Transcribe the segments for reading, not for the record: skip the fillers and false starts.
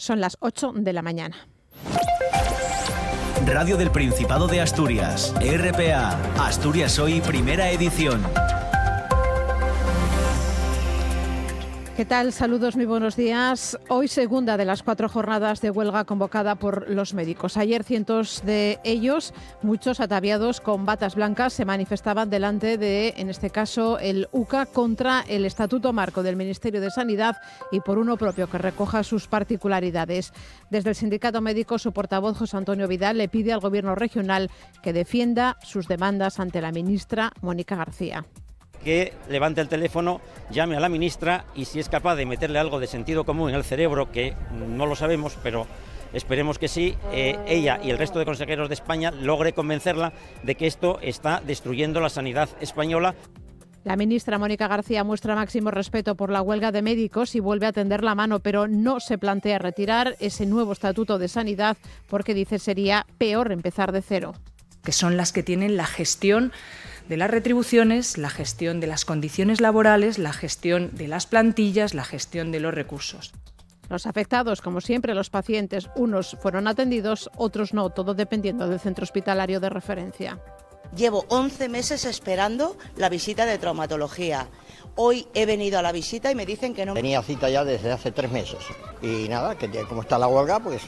Son las 8 de la mañana. Radio del Principado de Asturias, RPA, Asturias Hoy, primera edición. ¿Qué tal? Saludos, muy buenos días. Hoy segunda de las 4 jornadas de huelga convocada por los médicos. Ayer cientos de ellos, muchos ataviados con batas blancas, se manifestaban delante de, en este caso, el UCA contra el Estatuto Marco del Ministerio de Sanidad y por uno propio que recoja sus particularidades. Desde el sindicato médico, su portavoz José Antonio Vidal le pide al Gobierno regional que defienda sus demandas ante la ministra Mónica García. Que levante el teléfono, llame a la ministra y si es capaz de meterle algo de sentido común en el cerebro, que no lo sabemos, pero esperemos que sí, ella y el resto de consejeros de España logre convencerla de que esto está destruyendo la sanidad española. La ministra Mónica García muestra máximo respeto por la huelga de médicos y vuelve a tender la mano, pero no se plantea retirar ese nuevo estatuto de sanidad porque dice sería peor empezar de cero. Que son las que tienen la gestión de las retribuciones, la gestión de las condiciones laborales, la gestión de las plantillas, la gestión de los recursos. Los afectados, como siempre, los pacientes, unos fueron atendidos, otros no, todo dependiendo del centro hospitalario de referencia. Llevo 11 meses esperando la visita de traumatología. Hoy he venido a la visita y me dicen que no. Tenía cita ya desde hace 3 meses y nada, que como está la huelga, pues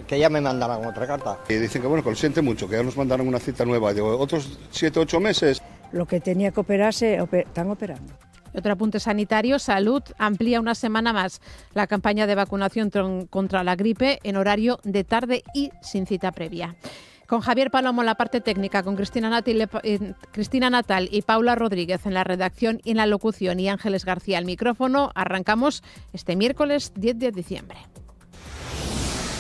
que ya me mandaran otra carta. Y dicen que bueno, que lo siente mucho, que ya nos mandaron una cita nueva de otros 7 o 8 meses. Lo que tenía que operarse, están operando. Otro apunte sanitario, Salud amplía una semana más la campaña de vacunación contra la gripe en horario de tarde y sin cita previa. Con Javier Palomo en la parte técnica, con Cristina Natal y Paula Rodríguez en la redacción y en la locución y Ángeles García al micrófono, arrancamos este miércoles 10 de diciembre.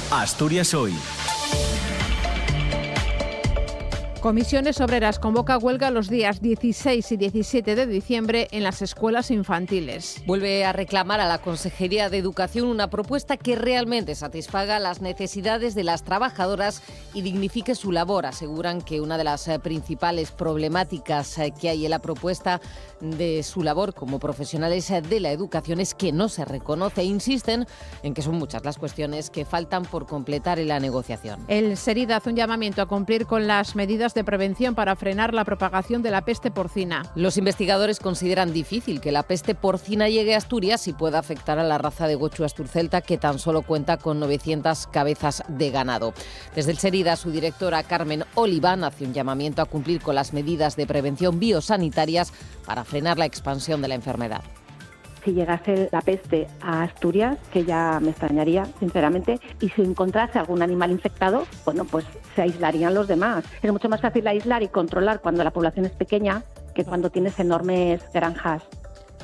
Asturias Hoy. Comisiones Obreras convoca huelga los días 16 y 17 de diciembre en las escuelas infantiles. Vuelve a reclamar a la Consejería de Educación una propuesta que realmente satisfaga las necesidades de las trabajadoras y dignifique su labor. Aseguran que una de las principales problemáticas que hay en la propuesta de su labor como profesionales de la educación es que no se reconoce e insisten en que son muchas las cuestiones que faltan por completar en la negociación. El SERID hace un llamamiento a cumplir con las medidas de prevención para frenar la propagación de la peste porcina. Los investigadores consideran difícil que la peste porcina llegue a Asturias y pueda afectar a la raza de gochu asturcelta, que tan solo cuenta con 900 cabezas de ganado. Desde el SERID, su directora Carmen Oliván hace un llamamiento a cumplir con las medidas de prevención biosanitarias para frenar la expansión de la enfermedad. Si llegase la peste a Asturias, que ya me extrañaría, sinceramente, y si encontrase algún animal infectado, bueno, pues se aislarían los demás. Es mucho más fácil aislar y controlar cuando la población es pequeña que cuando tienes enormes granjas.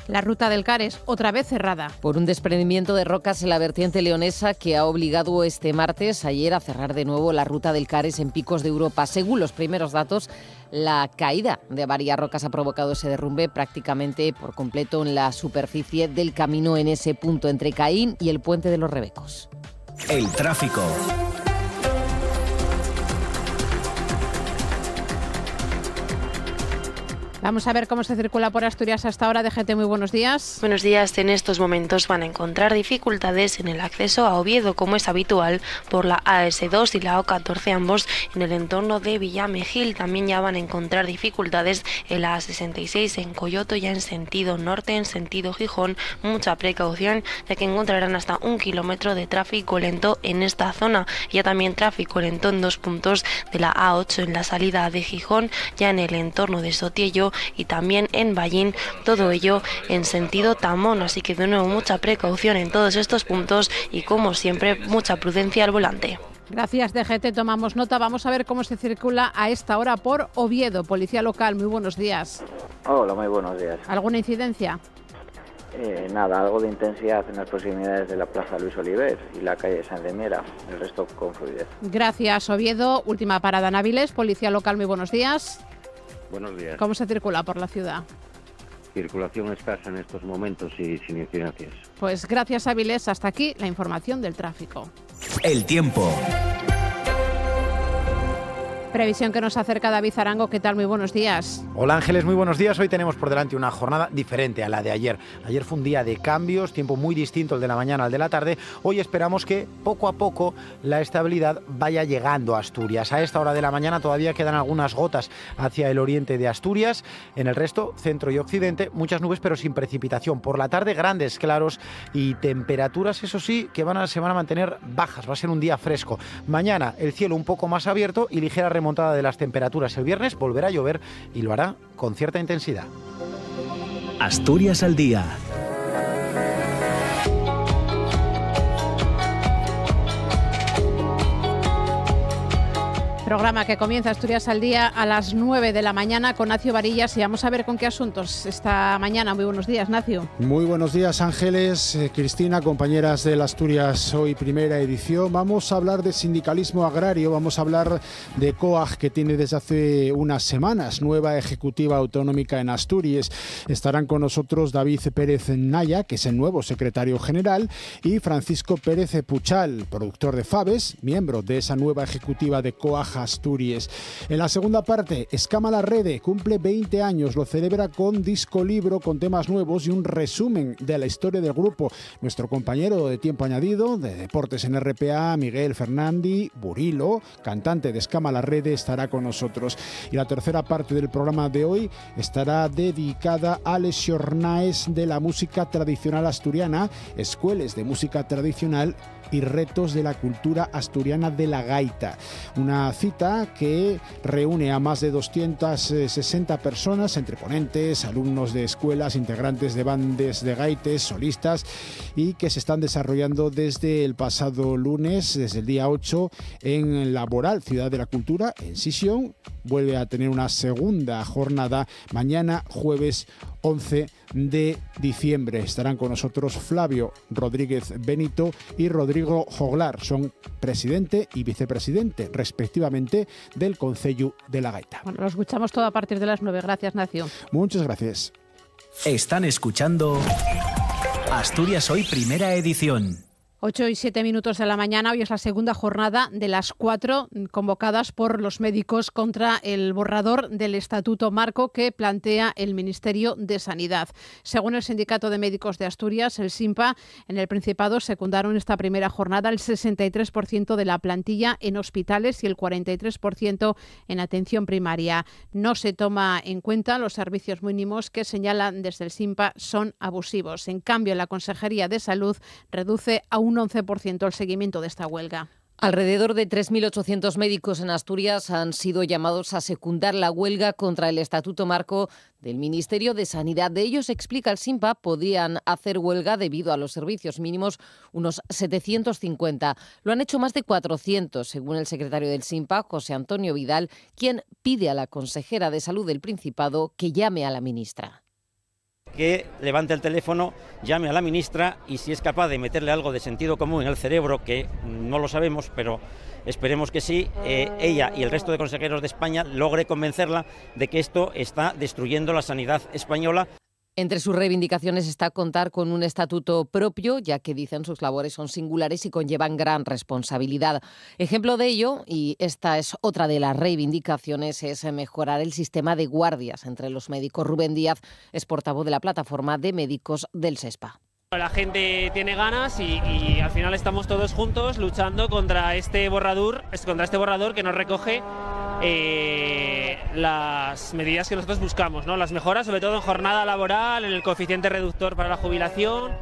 La ruta del Cares, otra vez cerrada. Por un desprendimiento de rocas en la vertiente leonesa que ha obligado este martes, ayer, a cerrar de nuevo la ruta del Cares en Picos de Europa. Según los primeros datos, la caída de varias rocas ha provocado ese derrumbe prácticamente por completo en la superficie del camino en ese punto entre Caín y el Puente de los Rebecos. El tráfico. Vamos a ver cómo se circula por Asturias hasta ahora. DGT, muy buenos días. Buenos días. En estos momentos van a encontrar dificultades en el acceso a Oviedo, como es habitual, por la AS2 y la O14, ambos en el entorno de Villamegil. También ya van a encontrar dificultades en la A66 en Coyoto, ya en sentido norte, en sentido Gijón. Mucha precaución, ya que encontrarán hasta 1 kilómetro de tráfico lento en esta zona. Ya también tráfico lento en 2 puntos de la A8 en la salida de Gijón, ya en el entorno de Sotiello y también en Ballín, todo ello en sentido Tamón, así que de nuevo mucha precaución en todos estos puntos y, como siempre, mucha prudencia al volante. Gracias, DGT, tomamos nota. Vamos a ver cómo se circula a esta hora por Oviedo. Policía local, muy buenos días. Hola, muy buenos días. ¿Alguna incidencia? Nada, algo de intensidad en las proximidades de la Plaza Luis Oliver y la calle San de Miera, el resto con fluidez. Gracias, Oviedo. Última parada en Áviles. Policía local, muy buenos días. Buenos días. ¿Cómo se circula por la ciudad? Circulación escasa en estos momentos y sin incidencias. Pues gracias, Áviles. Hasta aquí la información del tráfico. El tiempo. Previsión que nos acerca David Arango. ¿Qué tal? Muy buenos días. Hola Ángeles, muy buenos días. Hoy tenemos por delante una jornada diferente a la de ayer. Ayer fue un día de cambios, tiempo muy distinto el de la mañana al de la tarde. Hoy esperamos que poco a poco la estabilidad vaya llegando a Asturias. A esta hora de la mañana todavía quedan algunas gotas hacia el oriente de Asturias. En el resto, centro y occidente, muchas nubes pero sin precipitación. Por la tarde, grandes claros y temperaturas, eso sí, que se van a mantener bajas. Va a ser un día fresco. Mañana el cielo un poco más abierto y ligera remontada de las temperaturas. El viernes volverá a llover y lo hará con cierta intensidad. Asturias al día. Programa que comienza Asturias al día a las 9 de la mañana con Nacio Varillas y vamos a ver con qué asuntos esta mañana. Muy buenos días, Nacio. Muy buenos días, Ángeles, Cristina, compañeras del Asturias Hoy primera edición. Vamos a hablar de sindicalismo agrario, vamos a hablar de COAG, que tiene desde hace unas semanas nueva ejecutiva autonómica en Asturias. Estarán con nosotros David Pérez Naya, que es el nuevo secretario general, y Francisco Pérez Puchal, productor de Faves, miembro de esa nueva ejecutiva de COAG Asturias. En la segunda parte, Escama la Rede cumple 20 años, lo celebra con disco libro, con temas nuevos y un resumen de la historia del grupo. Nuestro compañero de Tiempo Añadido, de Deportes en RPA, Miguel Fernandi Burilo, cantante de Escama la Rede, estará con nosotros. Y la tercera parte del programa de hoy estará dedicada a les xornaes de la música tradicional asturiana, escuelas de música tradicional y retos de la cultura asturiana de la gaita. Una cita que reúne a más de 260 personas, entre ponentes, alumnos de escuelas, integrantes de bandas de gaites, solistas, y que se están desarrollando desde el pasado lunes, desde el día 8, en Laboral, Ciudad de la Cultura, en Sisión. Vuelve a tener una segunda jornada mañana, jueves 11 de diciembre. Estarán con nosotros Flavio Rodríguez Benito y Rodrigo Joglar. Son presidente y vicepresidente, respectivamente, del Concello de la Gaita. Bueno, lo escuchamos todo a partir de las 9. Gracias, Nacio. Muchas gracias. Están escuchando Asturias Hoy primera edición. 8 y 7 minutos de la mañana. Hoy es la segunda jornada de las 4 convocadas por los médicos contra el borrador del Estatuto Marco que plantea el Ministerio de Sanidad. Según el Sindicato de Médicos de Asturias, el SINPA, en el Principado secundaron esta primera jornada el 63% de la plantilla en hospitales y el 43% en atención primaria. No se toma en cuenta los servicios mínimos que señalan desde el SINPA son abusivos. En cambio, la Consejería de Salud reduce a un 11% el seguimiento de esta huelga. Alrededor de 3.800 médicos en Asturias han sido llamados a secundar la huelga contra el Estatuto Marco del Ministerio de Sanidad. De ellos, explica el SINPA, podían hacer huelga debido a los servicios mínimos unos 750. Lo han hecho más de 400, según el secretario del SINPA, José Antonio Vidal, quien pide a la consejera de Salud del Principado que llame a la ministra. Que levante el teléfono, llame a la ministra y si es capaz de meterle algo de sentido común en el cerebro, que no lo sabemos, pero esperemos que sí, ella y el resto de consejeros de España logre convencerla de que esto está destruyendo la sanidad española. Entre sus reivindicaciones está contar con un estatuto propio, ya que dicen sus labores son singulares y conllevan gran responsabilidad. Ejemplo de ello, y esta es otra de las reivindicaciones, es mejorar el sistema de guardias entre los médicos. Rubén Díaz es portavoz de la plataforma de médicos del SESPA. La gente tiene ganas y al final estamos todos juntos luchando contra este borrador que nos recoge las medidas que nosotros buscamos, ¿no? Las mejoras, sobre todo en jornada laboral, en el coeficiente reductor para la jubilación.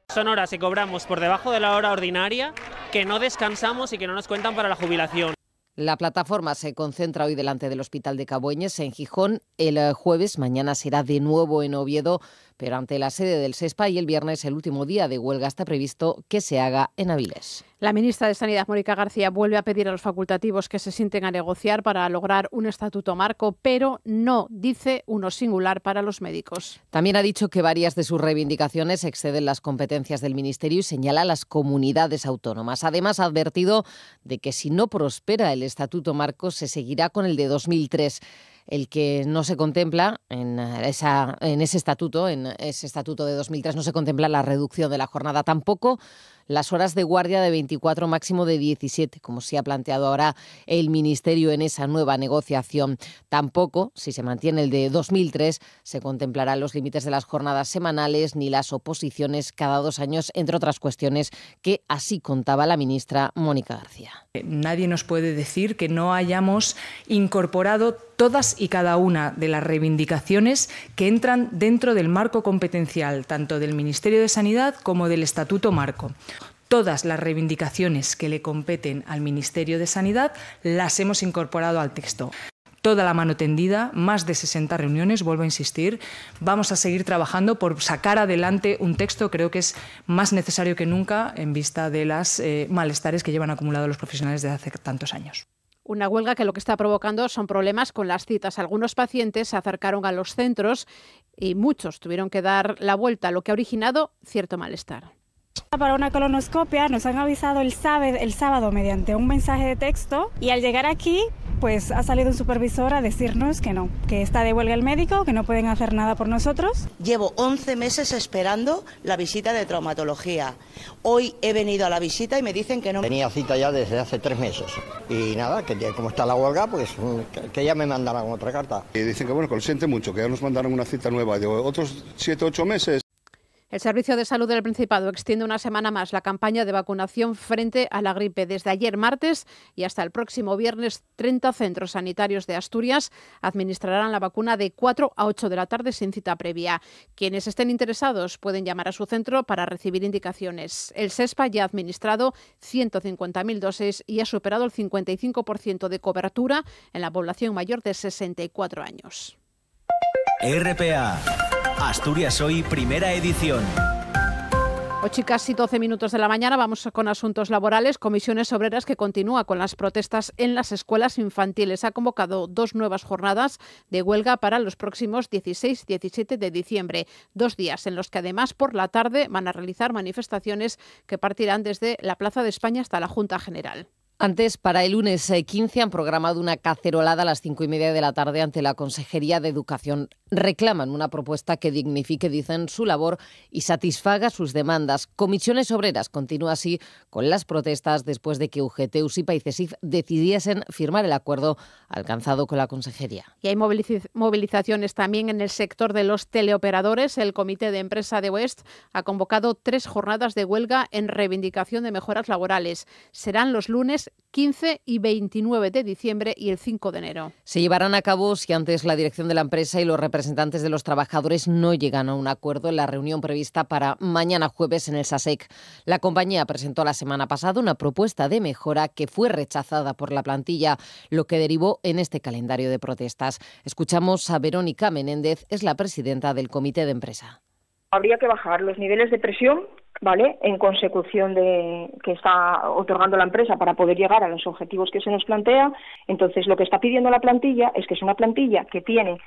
Son horas que cobramos por debajo de la hora ordinaria, que no descansamos y que no nos cuentan para la jubilación. La plataforma se concentra hoy delante del Hospital de Cabueñes, en Gijón. El jueves, mañana será de nuevo en Oviedo, pero ante la sede del SESPA, y el viernes, el último día de huelga, está previsto que se haga en Avilés. La ministra de Sanidad, Mónica García, vuelve a pedir a los facultativos que se sienten a negociar para lograr un estatuto marco, pero no, dice, uno singular para los médicos. También ha dicho que varias de sus reivindicaciones exceden las competencias del Ministerio y señala a las comunidades autónomas. Además, ha advertido de que si no prospera el estatuto marco, se seguirá con el de 2003. el que no se contempla en ese estatuto de 2003, no se contempla la reducción de la jornada, tampoco las horas de guardia de 24, máximo de 17, como se ha planteado ahora el Ministerio en esa nueva negociación. Tampoco, si se mantiene el de 2003, se contemplarán los límites de las jornadas semanales ni las oposiciones cada 2 años, entre otras cuestiones que así contaba la ministra Mónica García. Nadie nos puede decir que no hayamos incorporado todas y cada una de las reivindicaciones que entran dentro del marco competencial, tanto del Ministerio de Sanidad como del Estatuto Marco. Todas las reivindicaciones que le competen al Ministerio de Sanidad las hemos incorporado al texto. Toda la mano tendida, más de 60 reuniones, vuelvo a insistir. Vamos a seguir trabajando por sacar adelante un texto, creo que es más necesario que nunca en vista de los malestares que llevan acumulados los profesionales desde hace tantos años. Una huelga que lo que está provocando son problemas con las citas. Algunos pacientes se acercaron a los centros y muchos tuvieron que dar la vuelta, lo que ha originado cierto malestar. Para una colonoscopia nos han avisado el sábado mediante un mensaje de texto y al llegar aquí pues ha salido un supervisor a decirnos que no, que está de huelga el médico, que no pueden hacer nada por nosotros. Llevo 11 meses esperando la visita de traumatología. Hoy he venido a la visita y me dicen que no. Tenía cita ya desde hace 3 meses y nada, que como está la huelga, pues que ya me mandaron otra carta. Y dicen que bueno, que lo siente mucho, que ya nos mandaron una cita nueva de otros 7 o 8 meses. El Servicio de Salud del Principado extiende una semana más la campaña de vacunación frente a la gripe. Desde ayer martes y hasta el próximo viernes, 30 centros sanitarios de Asturias administrarán la vacuna de 4 a 8 de la tarde sin cita previa. Quienes estén interesados pueden llamar a su centro para recibir indicaciones. El SESPA ya ha administrado 150.000 dosis y ha superado el 55% de cobertura en la población mayor de 64 años. RPA. Asturias Hoy, primera edición. 8 y casi 12 minutos de la mañana, vamos con asuntos laborales. Comisiones Obreras, que continúa con las protestas en las escuelas infantiles, ha convocado 2 nuevas jornadas de huelga para los próximos 16 y 17 de diciembre. 2 días en los que además por la tarde van a realizar manifestaciones que partirán desde la Plaza de España hasta la Junta General. Antes, para el lunes 15, han programado una cacerolada a las 5:30 de la tarde ante la Consejería de Educación. Reclaman una propuesta que dignifique, dicen, su labor y satisfaga sus demandas. Comisiones Obreras continúa así con las protestas después de que UGT, USIPA y CESIF decidiesen firmar el acuerdo alcanzado con la Consejería. Y hay movilizaciones también en el sector de los teleoperadores. El Comité de Empresa de Oest ha convocado 3 jornadas de huelga en reivindicación de mejoras laborales. Serán los lunes 15 y 29 de diciembre y el 5 de enero. Se llevarán a cabo si antes la dirección de la empresa y los representantes de los trabajadores no llegan a un acuerdo en la reunión prevista para mañana jueves en el SASEC. La compañía presentó la semana pasada una propuesta de mejora que fue rechazada por la plantilla, lo que derivó en este calendario de protestas. Escuchamos a Verónica Menéndez, es la presidenta del Comité de Empresa. Habría que bajar los niveles de presión, ¿vale?, en consecución de que está otorgando la empresa para poder llegar a los objetivos que se nos plantea. Entonces, lo que está pidiendo la plantilla es que es una plantilla que tiene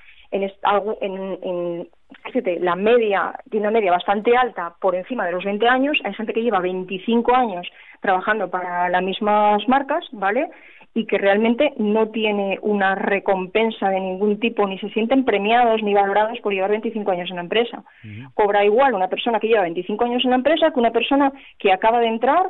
la media, tiene una media bastante alta por encima de los 20 años. Hay gente que lleva 25 años trabajando para las mismas marcas, ¿vale?, y que realmente no tiene una recompensa de ningún tipo, ni se sienten premiados ni valorados por llevar 25 años en la empresa. Cobra igual una persona que lleva 25 años en la empresa que una persona que acaba de entrar.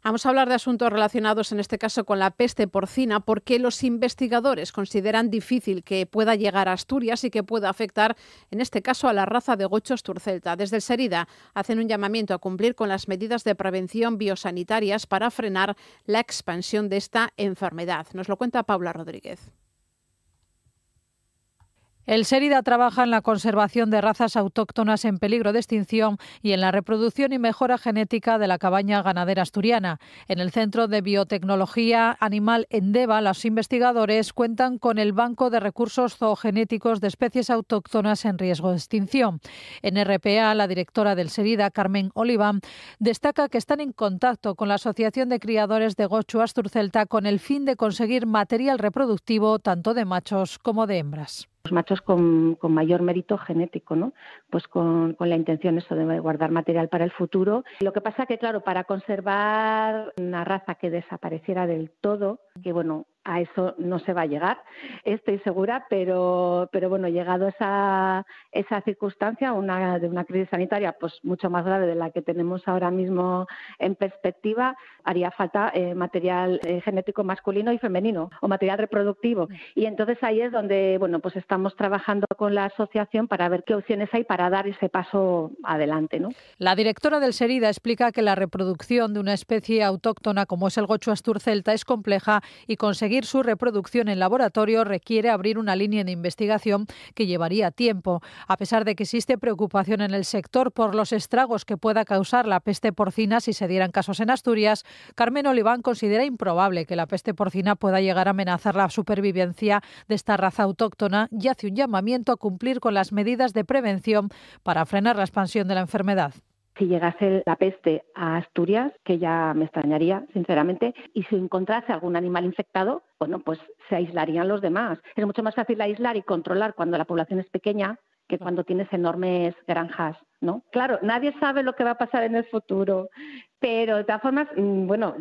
Vamos a hablar de asuntos relacionados, en este caso, con la peste porcina, porque los investigadores consideran difícil que pueda llegar a Asturias y que pueda afectar, en este caso, a la raza de gocho asturcelta. Desde el SERIDA hacen un llamamiento a cumplir con las medidas de prevención biosanitarias para frenar la expansión de esta enfermedad. Nos lo cuenta Paula Rodríguez. El SERIDA trabaja en la conservación de razas autóctonas en peligro de extinción y en la reproducción y mejora genética de la cabaña ganadera asturiana. En el Centro de Biotecnología Animal Endeva, los investigadores cuentan con el Banco de Recursos Zoogenéticos de Especies Autóctonas en riesgo de extinción. En RPA, la directora del SERIDA, Carmen Oliván, destaca que están en contacto con la Asociación de Criadores de Gochu Asturcelta con el fin de conseguir material reproductivo tanto de machos como de hembras. Los machos con mayor mérito genético, ¿no? Pues con la intención eso de guardar material para el futuro. Lo que pasa que, claro, para conservar una raza que desapareciera del todo, que bueno, a eso no se va a llegar, estoy segura, pero bueno, llegado esa circunstancia, de una crisis sanitaria pues mucho más grave de la que tenemos ahora mismo en perspectiva, haría falta material genético masculino y femenino, o material reproductivo. Y entonces ahí es donde, bueno, pues estamos trabajando con la asociación para ver qué opciones hay para dar ese paso adelante, ¿no? La directora del SERIDA explica que la reproducción de una especie autóctona como es el gocho astur celta es compleja y conseguir su reproducción en laboratorio requiere abrir una línea de investigación que llevaría tiempo. A pesar de que existe preocupación en el sector por los estragos que pueda causar la peste porcina si se dieran casos en Asturias, Carmen Oliván considera improbable que la peste porcina pueda llegar a amenazar la supervivencia de esta raza autóctona y hace un llamamiento a cumplir con las medidas de prevención para frenar la expansión de la enfermedad. Si llegase la peste a Asturias, que ya me extrañaría, sinceramente, y si encontrase algún animal infectado, bueno, pues se aislarían los demás. Es mucho más fácil aislar y controlar cuando la población es pequeña que cuando tienes enormes granjas, ¿no? Claro, nadie sabe lo que va a pasar en el futuro, pero de todas formas, bueno,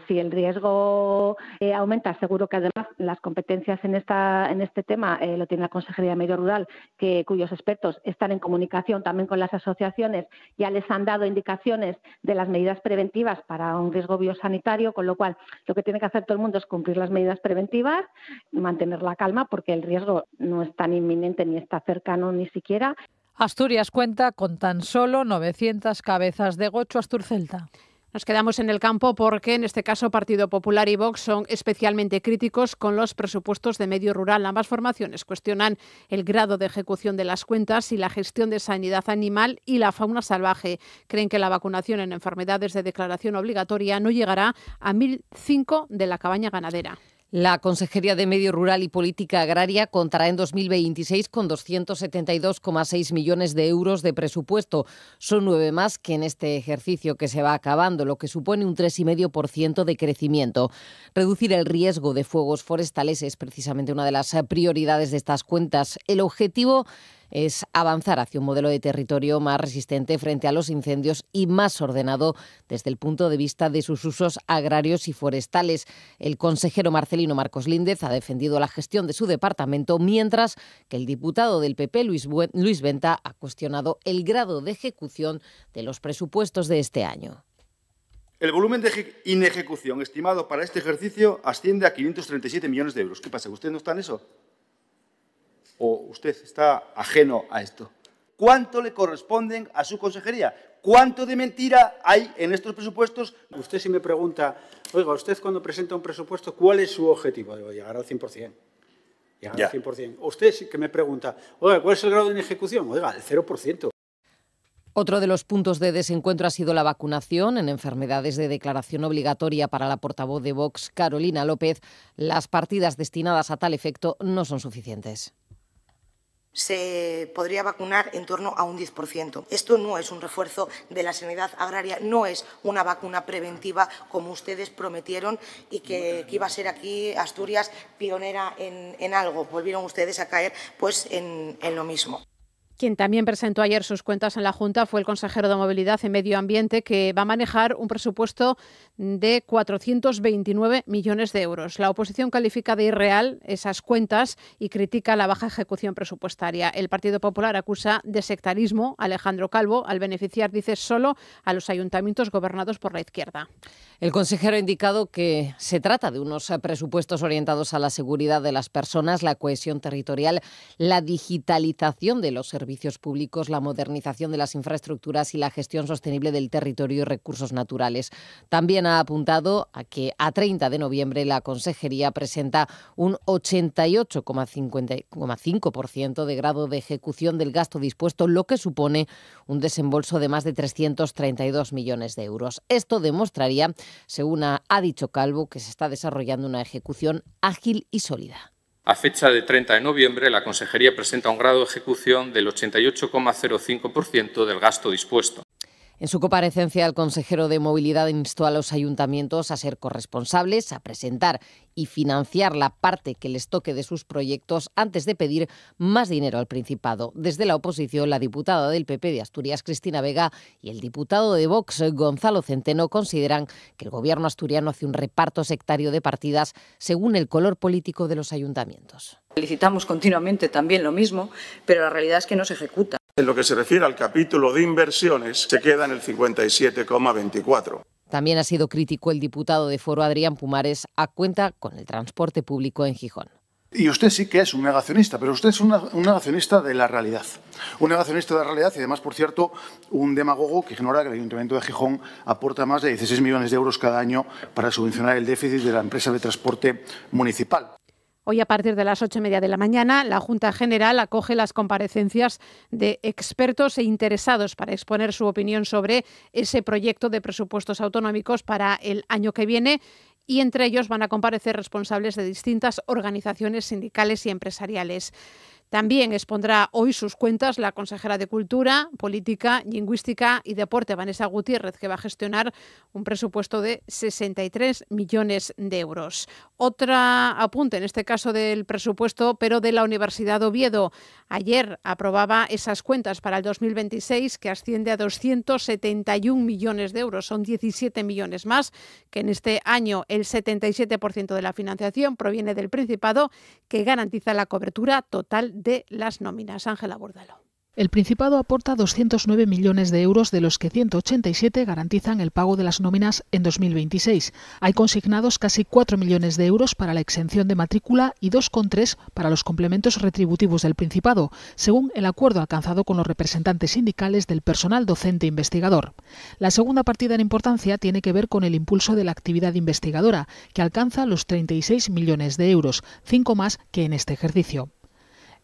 si el riesgo aumenta, seguro que además las competencias en este tema lo tiene la Consejería de Medio Rural, cuyos expertos están en comunicación también con las asociaciones, ya les han dado indicaciones de las medidas preventivas para un riesgo biosanitario, con lo cual lo que tiene que hacer todo el mundo es cumplir las medidas preventivas, mantener la calma porque el riesgo no es tan inminente ni está cercano ni siquiera. Asturias cuenta con tan solo 900 cabezas de gocho astur celta. Nos quedamos en el campo porque en este caso Partido Popular y Vox son especialmente críticos con los presupuestos de medio rural. Ambas formaciones cuestionan el grado de ejecución de las cuentas y la gestión de sanidad animal y la fauna salvaje. Creen que la vacunación en enfermedades de declaración obligatoria no llegará a 1.005 de la cabaña ganadera. La Consejería de Medio Rural y Política Agraria contará en 2026 con 272,6 millones de euros de presupuesto. Son 9 más que en este ejercicio que se va acabando, lo que supone un 3,5% de crecimiento. Reducir el riesgo de fuegos forestales es precisamente una de las prioridades de estas cuentas. El objetivo es avanzar hacia un modelo de territorio más resistente frente a los incendios y más ordenado desde el punto de vista de sus usos agrarios y forestales. El consejero marcelino Marcos Líndez ha defendido la gestión de su departamento, mientras que el diputado del PP, Luis Venta, ha cuestionado el grado de ejecución de los presupuestos de este año. El volumen de inejecución estimado para este ejercicio asciende a 537 millones de euros. ¿Qué pasa? ¿Usted no está en eso? ¿O usted está ajeno a esto? ¿Cuánto le corresponden a su consejería? ¿Cuánto de mentira hay en estos presupuestos? Usted si me pregunta, oiga, usted cuando presenta un presupuesto, ¿cuál es su objetivo? Digo, llegar al 100%. Llegar al 100%. Usted sí que me pregunta, oiga, ¿cuál es el grado de inejecución? Oiga, el 0%. Otro de los puntos de desencuentro ha sido la vacunación en enfermedades de declaración obligatoria. Para la portavoz de Vox, Carolina López, las partidas destinadas a tal efecto no son suficientes. Se podría vacunar en torno a un 10%. Esto no es un refuerzo de la sanidad agraria, no es una vacuna preventiva como ustedes prometieron y que iba a ser aquí Asturias pionera en algo. Volvieron ustedes a caer pues en lo mismo. Quien también presentó ayer sus cuentas en la Junta fue el consejero de Movilidad y Medio Ambiente, que va a manejar un presupuesto de 429 millones de euros. La oposición califica de irreal esas cuentas y critica la baja ejecución presupuestaria. El Partido Popular acusa de sectarismo a Alejandro Calvo al beneficiar, dice, solo a los ayuntamientos gobernados por la izquierda. El consejero ha indicado que se trata de unos presupuestos orientados a la seguridad de las personas, la cohesión territorial, la digitalización de los servicios públicos, la modernización de las infraestructuras y la gestión sostenible del territorio y recursos naturales. También ha apuntado a que a 30 de noviembre la Consejería presenta un 88,5% de grado de ejecución del gasto dispuesto, lo que supone un desembolso de más de 332 millones de euros. Esto demostraría, según ha dicho Calvo, que se está desarrollando una ejecución ágil y sólida. A fecha de 30 de noviembre, la Consejería presenta un grado de ejecución del 88,05% del gasto dispuesto. En su comparecencia, el consejero de Movilidad instó a los ayuntamientos a ser corresponsables, a presentar y financiar la parte que les toque de sus proyectos antes de pedir más dinero al Principado. Desde la oposición, la diputada del PP de Asturias, Cristina Vega, y el diputado de Vox, Gonzalo Centeno, consideran que el gobierno asturiano hace un reparto sectario de partidas según el color político de los ayuntamientos. Felicitamos continuamente también lo mismo, pero la realidad es que no se ejecuta. En lo que se refiere al capítulo de inversiones, se queda en el 57,24. También ha sido crítico el diputado de Foro, Adrián Pumares, a cuenta con el transporte público en Gijón. Y usted sí que es un negacionista, pero usted es un negacionista de la realidad. Un negacionista de la realidad y además, por cierto, un demagogo que ignora que el Ayuntamiento de Gijón aporta más de 16 millones de euros cada año para subvencionar el déficit de la empresa de transporte municipal. Hoy, a partir de las 8:30 de la mañana, la Junta General acoge las comparecencias de expertos e interesados para exponer su opinión sobre ese proyecto de presupuestos autonómicos para el año que viene, y entre ellos van a comparecer responsables de distintas organizaciones sindicales y empresariales. También expondrá hoy sus cuentas la consejera de Cultura, Política, Lingüística y Deporte, Vanessa Gutiérrez, que va a gestionar un presupuesto de 63 millones de euros. Otra apunte, en este caso del presupuesto, pero de la Universidad de Oviedo. Ayer aprobaba esas cuentas para el 2026, que asciende a 271 millones de euros. Son 17 millones más que en este año. El 77% de la financiación proviene del Principado, que garantiza la cobertura total de las nóminas. Ángela Bordalo. El Principado aporta 209 millones de euros, de los que 187 garantizan el pago de las nóminas en 2026. Hay consignados casi 4 millones de euros para la exención de matrícula y 2,3 para los complementos retributivos del Principado, según el acuerdo alcanzado con los representantes sindicales del personal docente investigador. La segunda partida en importancia tiene que ver con el impulso de la actividad investigadora, que alcanza los 36 millones de euros, 5 más que en este ejercicio.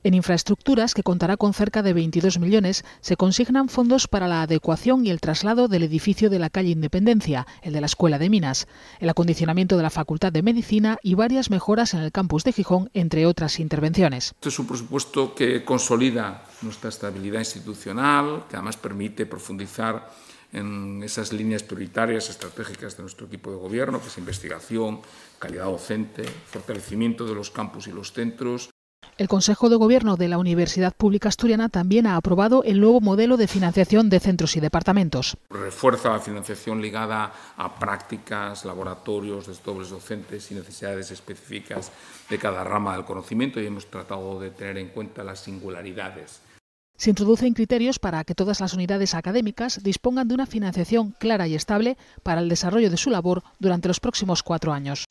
En infraestructuras, que contará con cerca de 22 millones, se consignan fondos para la adecuación y el traslado del edificio de la calle Independencia, el de la Escuela de Minas, el acondicionamiento de la Facultad de Medicina y varias mejoras en el campus de Gijón, entre otras intervenciones. Este es un presupuesto que consolida nuestra estabilidad institucional, que además permite profundizar en esas líneas prioritarias estratégicas de nuestro equipo de gobierno, que es investigación, calidad docente, fortalecimiento de los campus y los centros. El Consejo de Gobierno de la Universidad Pública Asturiana también ha aprobado el nuevo modelo de financiación de centros y departamentos. Refuerza la financiación ligada a prácticas, laboratorios, desdobles docentes y necesidades específicas de cada rama del conocimiento, y hemos tratado de tener en cuenta las singularidades. Se introducen criterios para que todas las unidades académicas dispongan de una financiación clara y estable para el desarrollo de su labor durante los próximos 4 años.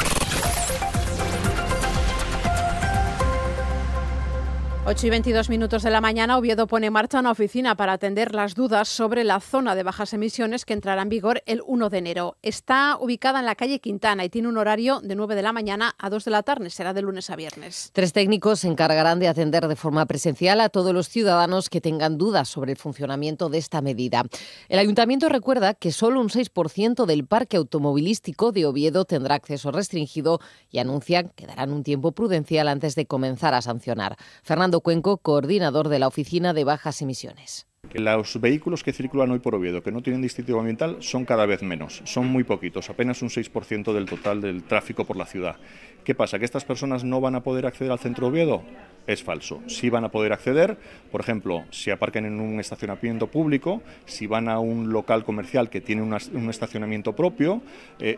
8:22 de la mañana, Oviedo pone en marcha una oficina para atender las dudas sobre la zona de bajas emisiones que entrará en vigor el 1 de enero. Está ubicada en la calle Quintana y tiene un horario de 9 de la mañana a 2 de la tarde. Será de lunes a viernes. 3 técnicos se encargarán de atender de forma presencial a todos los ciudadanos que tengan dudas sobre el funcionamiento de esta medida. El Ayuntamiento recuerda que solo un 6% del parque automovilístico de Oviedo tendrá acceso restringido y anuncian que darán un tiempo prudencial antes de comenzar a sancionar. Fernando Cuenco, coordinador de la Oficina de Bajas Emisiones. Los vehículos que circulan hoy por Oviedo que no tienen distintivo ambiental son cada vez menos, son muy poquitos, apenas un 6% del total del tráfico por la ciudad. ¿Qué pasa? ¿Que estas personas no van a poder acceder al centro de Oviedo? Es falso. Sí van a poder acceder, por ejemplo, si aparcan en un estacionamiento público, si van a un local comercial que tiene un estacionamiento propio,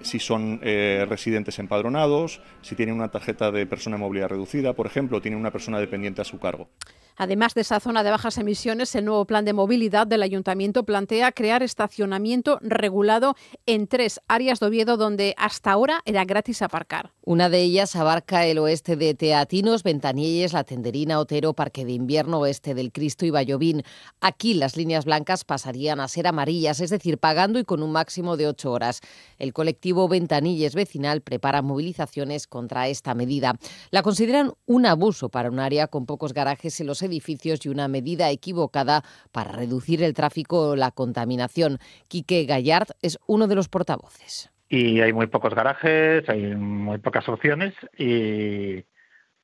si son residentes empadronados, si tienen una tarjeta de persona de movilidad reducida, por ejemplo, tienen una persona dependiente a su cargo. Además de esa zona de bajas emisiones, el nuevo plan de movilidad del Ayuntamiento plantea crear estacionamiento regulado en 3 áreas de Oviedo donde hasta ahora era gratis aparcar. Una de ellas abarca el oeste de Teatinos, Ventanielles, La Tenderina, Otero, Parque de Invierno, Oeste del Cristo y Vallovín. Aquí las líneas blancas pasarían a ser amarillas, es decir, pagando y con un máximo de 8 horas. El colectivo Ventanilles Vecinal prepara movilizaciones contra esta medida. La consideran un abuso para un área con pocos garajes en los edificios y una medida equivocada para reducir el tráfico o la contaminación. Quique Gallard es uno de los portavoces. Y hay muy pocos garajes, hay muy pocas opciones y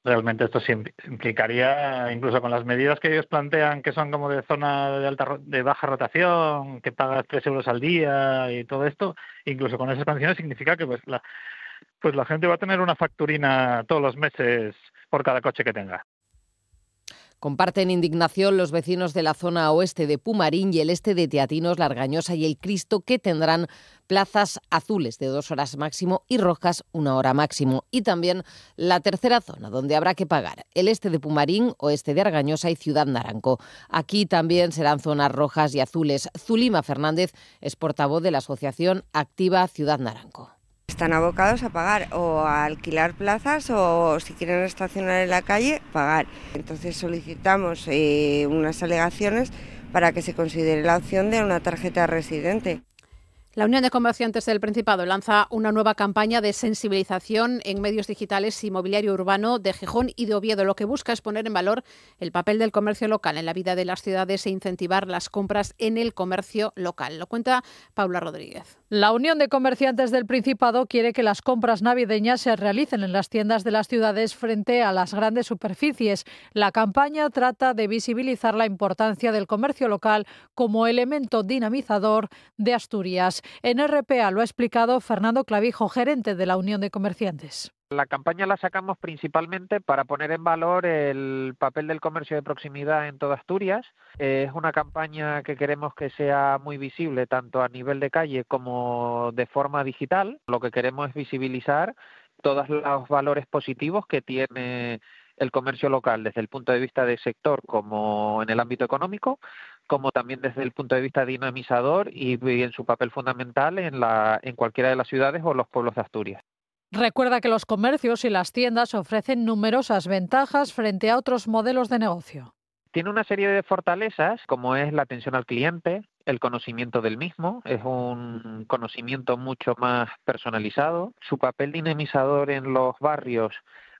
Realmente esto sí implicaría, incluso con las medidas que ellos plantean, que son como de zona de baja rotación, que pagas 3 euros al día y todo esto, incluso con esas condiciones significa que pues la gente va a tener una facturina todos los meses por cada coche que tenga. Comparten indignación los vecinos de la zona oeste de Pumarín y el este de Teatinos, Largañosa y El Cristo, que tendrán plazas azules de 2 horas máximo y rojas 1 hora máximo. Y también la tercera zona, donde habrá que pagar: el este de Pumarín, oeste de Argañosa y Ciudad Naranco. Aquí también serán zonas rojas y azules. Zulima Fernández es portavoz de la asociación Activa Ciudad Naranco. Están abocados a pagar o a alquilar plazas o, si quieren estacionar en la calle, pagar. Entonces solicitamos unas alegaciones para que se considere la opción de una tarjeta residente. La Unión de Comerciantes del Principado lanza una nueva campaña de sensibilización en medios digitales y mobiliario urbano de Gijón y de Oviedo. Lo que busca es poner en valor el papel del comercio local en la vida de las ciudades e incentivar las compras en el comercio local. Lo cuenta Paula Rodríguez. La Unión de Comerciantes del Principado quiere que las compras navideñas se realicen en las tiendas de las ciudades frente a las grandes superficies. La campaña trata de visibilizar la importancia del comercio local como elemento dinamizador de Asturias. En RPA lo ha explicado Fernando Clavijo, gerente de la Unión de Comerciantes. La campaña la sacamos principalmente para poner en valor el papel del comercio de proximidad en toda Asturias. Es una campaña que queremos que sea muy visible tanto a nivel de calle como de forma digital. Lo que queremos es visibilizar todos los valores positivos que tiene el comercio local desde el punto de vista del sector como en el ámbito económico, como también desde el punto de vista dinamizador y en su papel fundamental en cualquiera de las ciudades o los pueblos de Asturias. Recuerda que los comercios y las tiendas ofrecen numerosas ventajas frente a otros modelos de negocio. Tiene una serie de fortalezas, como es la atención al cliente, el conocimiento del mismo, es un conocimiento mucho más personalizado. Su papel dinamizador en los barrios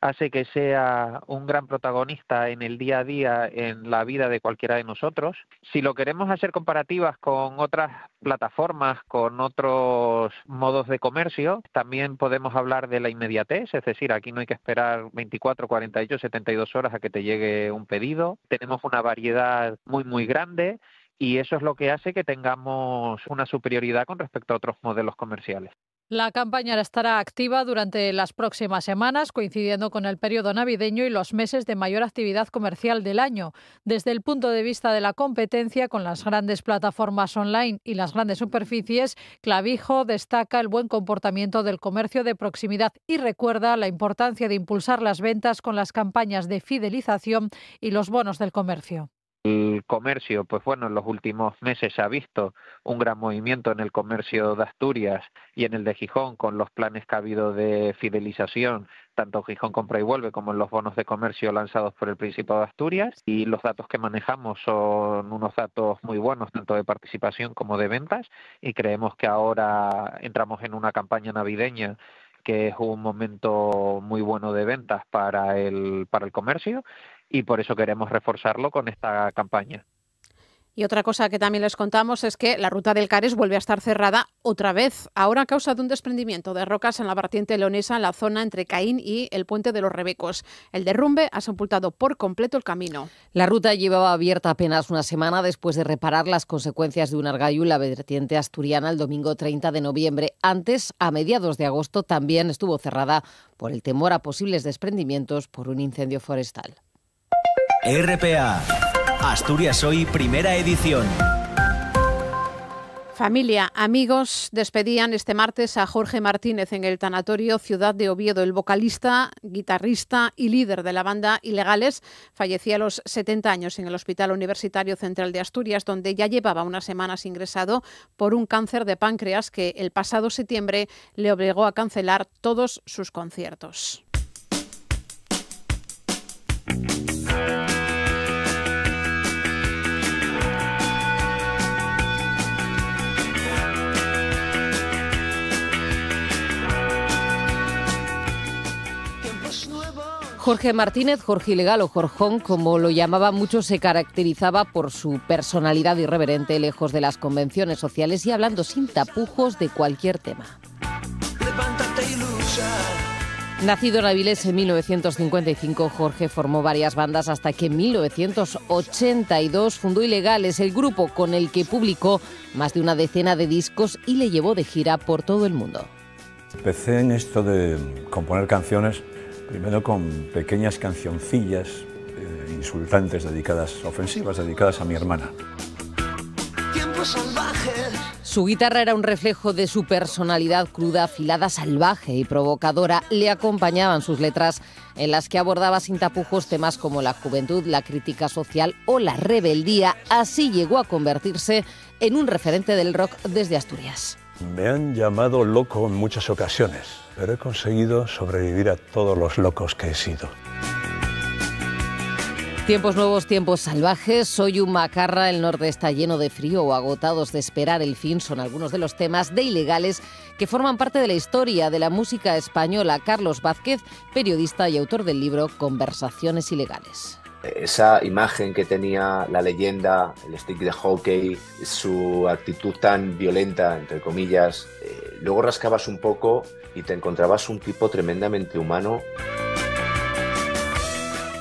hace que sea un gran protagonista en el día a día en la vida de cualquiera de nosotros. Si lo queremos hacer comparativas con otras plataformas, con otros modos de comercio, también podemos hablar de la inmediatez, es decir, aquí no hay que esperar 24, 48, 72 horas a que te llegue un pedido. Tenemos una variedad muy grande y eso es lo que hace que tengamos una superioridad con respecto a otros modelos comerciales. La campaña estará activa durante las próximas semanas, coincidiendo con el periodo navideño y los meses de mayor actividad comercial del año. Desde el punto de vista de la competencia con las grandes plataformas online y las grandes superficies, Clavijo destaca el buen comportamiento del comercio de proximidad y recuerda la importancia de impulsar las ventas con las campañas de fidelización y los bonos del comercio. El comercio, pues bueno, en los últimos meses se ha visto un gran movimiento en el comercio de Asturias y en el de Gijón con los planes que ha habido de fidelización, tanto Gijón Compra y Vuelve como en los bonos de comercio lanzados por el Principado de Asturias, y los datos que manejamos son unos datos muy buenos, tanto de participación como de ventas, y creemos que ahora entramos en una campaña navideña que es un momento muy bueno de ventas para el comercio, y por eso queremos reforzarlo con esta campaña. Y otra cosa que también les contamos es que la ruta del Cares vuelve a estar cerrada otra vez, ahora a causa de un desprendimiento de rocas en la vertiente leonesa en la zona entre Caín y el Puente de los Rebecos. El derrumbe ha sepultado por completo el camino. La ruta llevaba abierta apenas una semana después de reparar las consecuencias de un argallo en la vertiente asturiana el domingo 30 de noviembre. Antes, a mediados de agosto, también estuvo cerrada por el temor a posibles desprendimientos por un incendio forestal. RPA, Asturias Hoy, primera edición. Familia, amigos, despedían este martes a Jorge Martínez en el tanatorio Ciudad de Oviedo. El vocalista, guitarrista y líder de la banda Ilegales fallecía a los 70 años en el Hospital Universitario Central de Asturias, donde ya llevaba unas semanas ingresado por un cáncer de páncreas que el pasado septiembre le obligó a cancelar todos sus conciertos. Jorge Martínez, Jorge Ilegal o Jorjón, como lo llamaban muchos, se caracterizaba por su personalidad irreverente, lejos de las convenciones sociales y hablando sin tapujos de cualquier tema. Nacido en Avilés en 1955, Jorge formó varias bandas hasta que en 1982 fundó Ilegales, el grupo con el que publicó más de una decena de discos y le llevó de gira por todo el mundo. Empecé en esto de componer canciones, primero con pequeñas cancioncillas insultantes, ofensivas, dedicadas a mi hermana. Su guitarra era un reflejo de su personalidad cruda, afilada, salvaje y provocadora. Le acompañaban sus letras en las que abordaba sin tapujos temas como la juventud, la crítica social o la rebeldía. Así llegó a convertirse en un referente del rock desde Asturias. Me han llamado loco en muchas ocasiones, pero he conseguido sobrevivir a todos los locos que he sido. Tiempos nuevos, tiempos salvajes. Soy un macarra, el norte está lleno de frío o agotados de esperar el fin. Son algunos de los temas de Ilegales que forman parte de la historia de la música española. Carlos Vázquez, periodista y autor del libro Conversaciones Ilegales. Esa imagen que tenía la leyenda, el stick de hockey, su actitud tan violenta, entre comillas, luego rascabas un poco y te encontrabas un tipo tremendamente humano.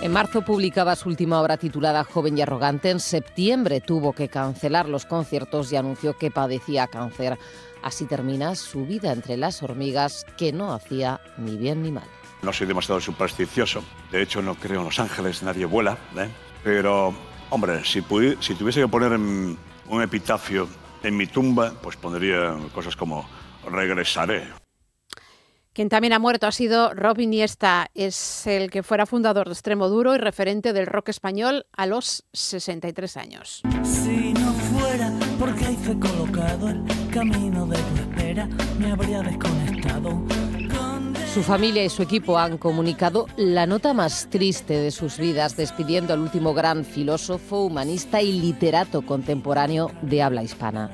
En marzo publicaba su última obra titulada Joven y Arrogante. En septiembre tuvo que cancelar los conciertos y anunció que padecía cáncer. Así termina su vida entre las hormigas, que no hacía ni bien ni mal. No soy demasiado supersticioso. De hecho, no creo en los ángeles, nadie vuela, ¿eh? Pero, hombre, si tuviese que poner un epitafio en mi tumba, pues pondría cosas como regresaré. Quien también ha muerto ha sido Rob Iniesta. Es el que fuera fundador de Extremoduro y referente del rock español a los 63 años. Si no fuera porque hay fe colocado, el camino de tu espera me habría desconectado. Su familia y su equipo han comunicado la nota más triste de sus vidas, despidiendo al último gran filósofo, humanista y literato contemporáneo de habla hispana.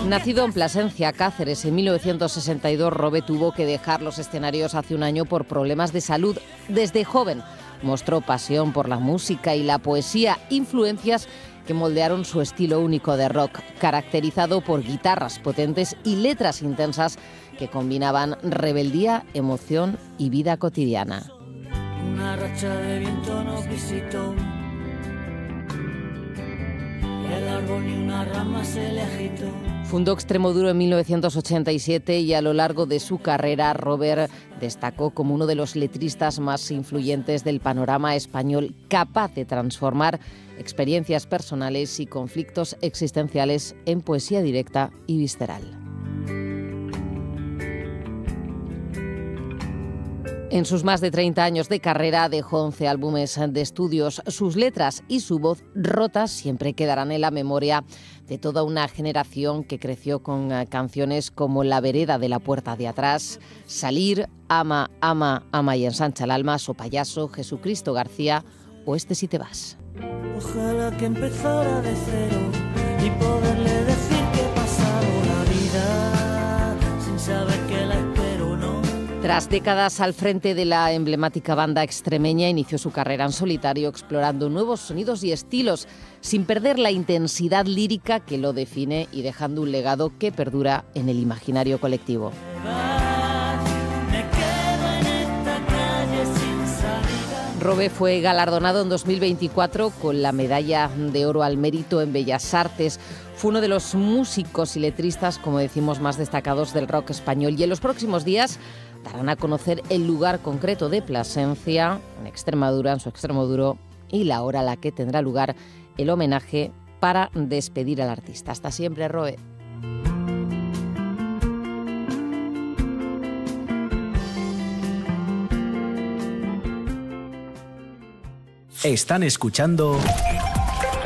Nacido en Plasencia, Cáceres, en 1962, Robe tuvo que dejar los escenarios hace un año por problemas de salud. Desde joven mostró pasión por la música y la poesía, influencias que moldearon su estilo único de rock, caracterizado por guitarras potentes y letras intensas que combinaban rebeldía, emoción y vida cotidiana. Una racha de viento nos visitó, el árbol ni una rama se le agitó. Fundó Extremoduro en 1987 y a lo largo de su carrera Robert destacó como uno de los letristas más influyentes del panorama español, capaz de transformar experiencias personales y conflictos existenciales en poesía directa y visceral. En sus más de 30 años de carrera dejó 11 álbumes de estudios. Sus letras y su voz rotas siempre quedarán en la memoria de toda una generación que creció con canciones como La vereda de la puerta de atrás, Salir, Ama, ama, ama y ensancha el alma, So payaso, Jesucristo García o Este si te vas. Ojalá que empezara de cero y poderle decir que he pasado la vida sin saber que la espero, ¿no? Tras décadas al frente de la emblemática banda extremeña, inició su carrera en solitario explorando nuevos sonidos y estilos, sin perder la intensidad lírica que lo define y dejando un legado que perdura en el imaginario colectivo. Robe fue galardonado en 2024 con la Medalla de Oro al Mérito en Bellas Artes. Fue uno de los músicos y letristas, como decimos, más destacados del rock español. Y en los próximos días darán a conocer el lugar concreto de Plasencia, en Extremadura, en su Extremoduro, y la hora a la que tendrá lugar el homenaje para despedir al artista. Hasta siempre, Robe. Están escuchando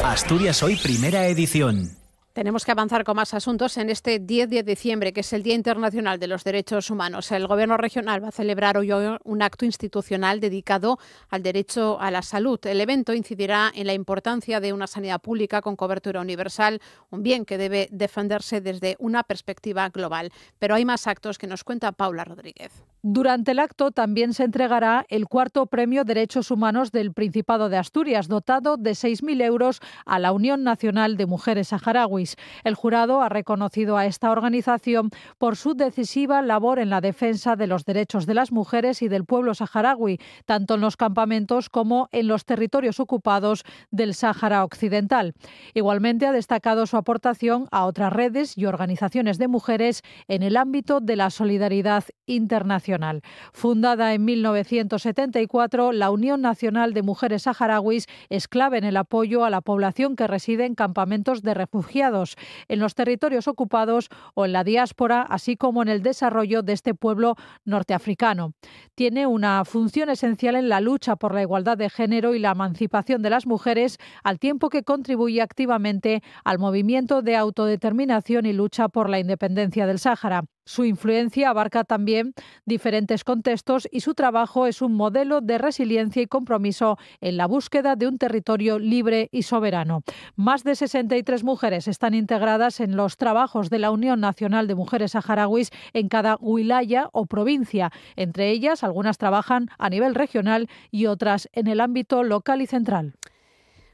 Asturias Hoy, primera edición. Tenemos que avanzar con más asuntos en este 10 de diciembre, que es el Día Internacional de los Derechos Humanos. El Gobierno regional va a celebrar hoy un acto institucional dedicado al derecho a la salud. El evento incidirá en la importancia de una sanidad pública con cobertura universal, un bien que debe defenderse desde una perspectiva global. Pero hay más actos que nos cuenta Paula Rodríguez. Durante el acto también se entregará el cuarto Premio Derechos Humanos del Principado de Asturias, dotado de 6.000 euros a la Unión Nacional de Mujeres Saharauis. país. El jurado ha reconocido a esta organización por su decisiva labor en la defensa de los derechos de las mujeres y del pueblo saharaui, tanto en los campamentos como en los territorios ocupados del Sáhara Occidental. Igualmente ha destacado su aportación a otras redes y organizaciones de mujeres en el ámbito de la solidaridad internacional. Fundada en 1974, la Unión Nacional de Mujeres Saharauis es clave en el apoyo a la población que reside en campamentos de refugiados, en los territorios ocupados o en la diáspora, así como en el desarrollo de este pueblo norteafricano. Tiene una función esencial en la lucha por la igualdad de género y la emancipación de las mujeres, al tiempo que contribuye activamente al movimiento de autodeterminación y lucha por la independencia del Sáhara. Su influencia abarca también diferentes contextos y su trabajo es un modelo de resiliencia y compromiso en la búsqueda de un territorio libre y soberano. Más de 63 mujeres están integradas en los trabajos de la Unión Nacional de Mujeres Saharauis en cada wilaya o provincia. Entre ellas, algunas trabajan a nivel regional y otras en el ámbito local y central.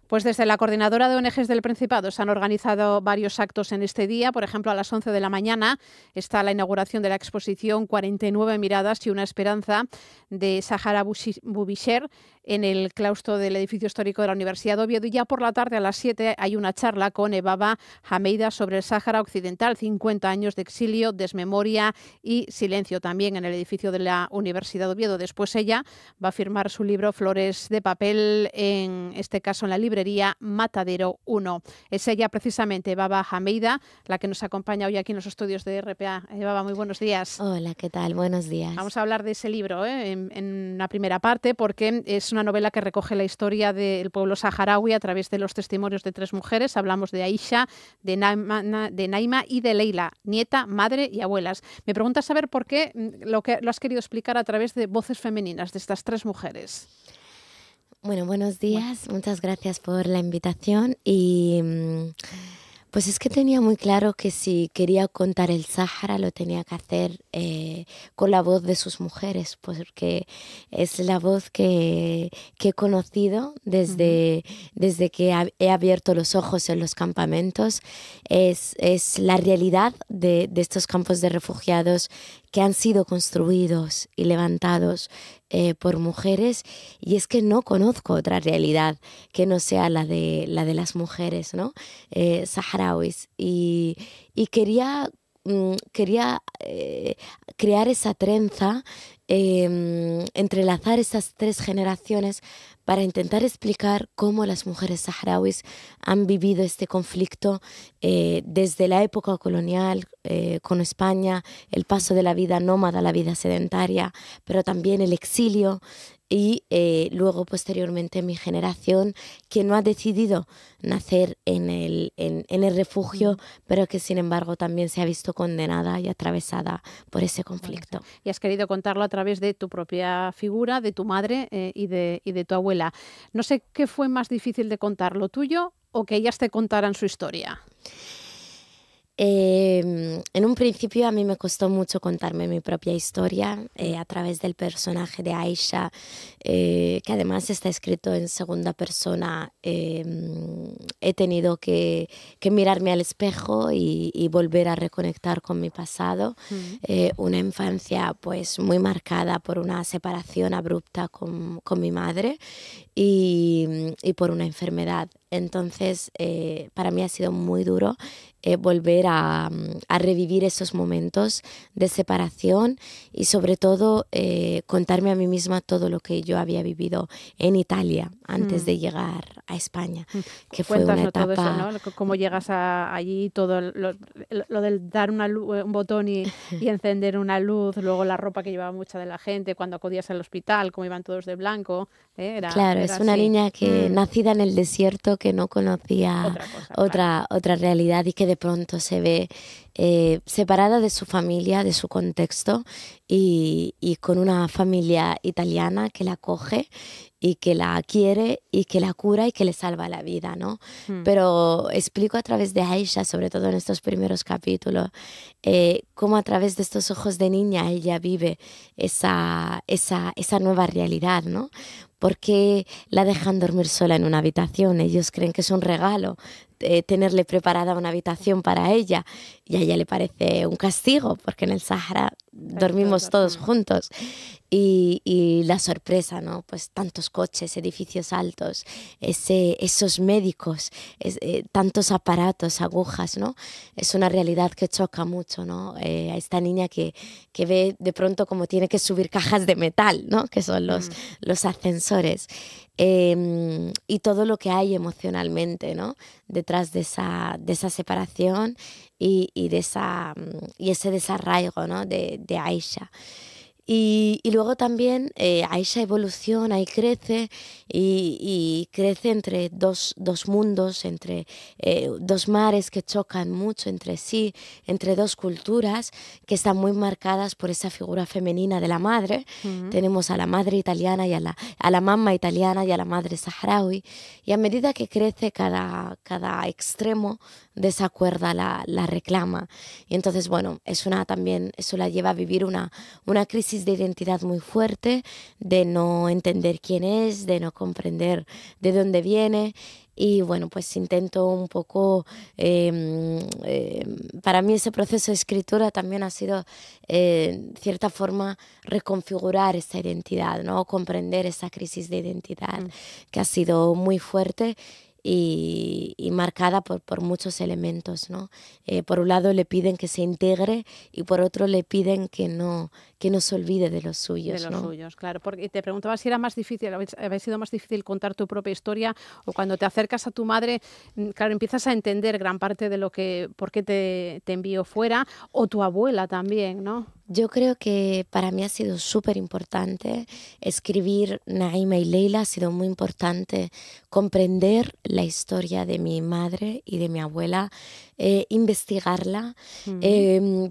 Pues desde la Coordinadora de ONGs del Principado se han organizado varios actos en este día. Por ejemplo, a las 11 de la mañana está la inauguración de la exposición 49 miradas y una esperanza de Sahara Bubisher en el claustro del edificio histórico de la Universidad de Oviedo. Y ya por la tarde a las 7 hay una charla con Ebaba Hameida sobre el Sáhara Occidental, 50 años de exilio, desmemoria y silencio, también en el edificio de la Universidad de Oviedo. Después ella va a firmar su libro Flores de papel, en este caso en la librería Matadero 1. Es ella precisamente, Ebaba Hameida, la que nos acompaña hoy aquí en los estudios de RPA. Ebaba, muy buenos días. Hola, ¿qué tal? Buenos días. Vamos a hablar de ese libro en la primera parte, porque es una novela que recoge la historia del pueblo saharaui a través de los testimonios de 3 mujeres. Hablamos de Aisha, de Naima y de Leila, nieta, madre y abuelas. Me pregunta saber por qué lo has querido explicar a través de voces femeninas de estas 3 mujeres. Bueno, buenos días. Muchas gracias por la invitación y pues es que tenía muy claro que si quería contar el Sáhara lo tenía que hacer con la voz de sus mujeres, porque es la voz que he conocido desde que he abierto los ojos en los campamentos. Es la realidad de estos campos de refugiados que han sido construidos y levantados por mujeres, y es que no conozco otra realidad que no sea la de las mujeres, ¿no? Saharauis, y quería crear esa trenza, entrelazar esas 3 generaciones para intentar explicar cómo las mujeres saharauis han vivido este conflicto desde la época colonial con España, el paso de la vida nómada a la vida sedentaria, pero también el exilio y luego posteriormente mi generación, que no ha decidido nacer en el refugio, pero que sin embargo también se ha visto condenada y atravesada por ese conflicto. Y has querido contarlo a través de tu propia figura, de tu madre y de tu abuela. No sé qué fue más difícil de contar, lo tuyo o que ellas te contaran su historia. En un principio a mí me costó mucho contarme mi propia historia a través del personaje de Aisha, que además está escrito en segunda persona. He tenido que mirarme al espejo y volver a reconectar con mi pasado. Una infancia pues muy marcada por una separación abrupta con mi madre y por una enfermedad. Entonces, para mí ha sido muy duro volver a revivir esos momentos de separación y sobre todo contarme a mí misma todo lo que yo había vivido en Italia antes de llegar a España, que fue una etapa... Todo eso, ¿no? Cómo llegas allí, todo lo del dar un botón y encender una luz, luego la ropa que llevaba mucha de la gente, cuando acudías al hospital, cómo iban todos de blanco. Claro, es una niña que nacida en el desierto, que no conocía otra realidad y que de pronto se ve separada de su familia, de su contexto y con una familia italiana que la acoge y que la quiere y que la cura y que le salva la vida, ¿no? Pero explico a través de Aisha, sobre todo en estos primeros capítulos, cómo a través de estos ojos de niña ella vive esa nueva realidad, ¿no? ¿Por qué la dejan dormir sola en una habitación? Ellos creen que es un regalo tenerle preparada una habitación para ella, y a ella le parece un castigo porque en el Sahara dormimos todos juntos. Y la sorpresa, ¿no? Pues tantos coches, edificios altos, esos médicos, tantos aparatos, agujas, ¿no? Es una realidad que choca mucho, ¿no? A esta niña que ve de pronto como tiene que subir cajas de metal, ¿no? Que son los ascensores. Y todo lo que hay emocionalmente, ¿no? Detrás de esa separación y ese desarraigo, ¿no? de Aisha. Y luego también Aisha evoluciona y crece entre dos mundos, entre dos mares que chocan mucho entre sí, entre dos culturas que están muy marcadas por esa figura femenina de la madre. Tenemos a la madre italiana y a la mamá italiana y a la madre saharaui, y a medida que crece cada extremo de esa cuerda la reclama. Y entonces, bueno, también eso la lleva a vivir una crisis de identidad muy fuerte, de no entender quién es, de no comprender de dónde viene. Y bueno, pues intento un poco, para mí ese proceso de escritura también ha sido, en cierta forma, reconfigurar esa identidad, ¿no? Comprender esa crisis de identidad que ha sido muy fuerte y marcada por muchos elementos, ¿no? Por un lado le piden que se integre y por otro le piden que no se olvide de los suyos. De los suyos, claro. Porque te preguntaba si era más difícil, había sido más difícil contar tu propia historia, o cuando te acercas a tu madre, claro, empiezas a entender gran parte de por qué te envió fuera, o tu abuela también, ¿no? Yo creo que para mí ha sido súper importante escribir Naima y Leila, ha sido muy importante comprender la historia de mi madre y de mi abuela, investigarla,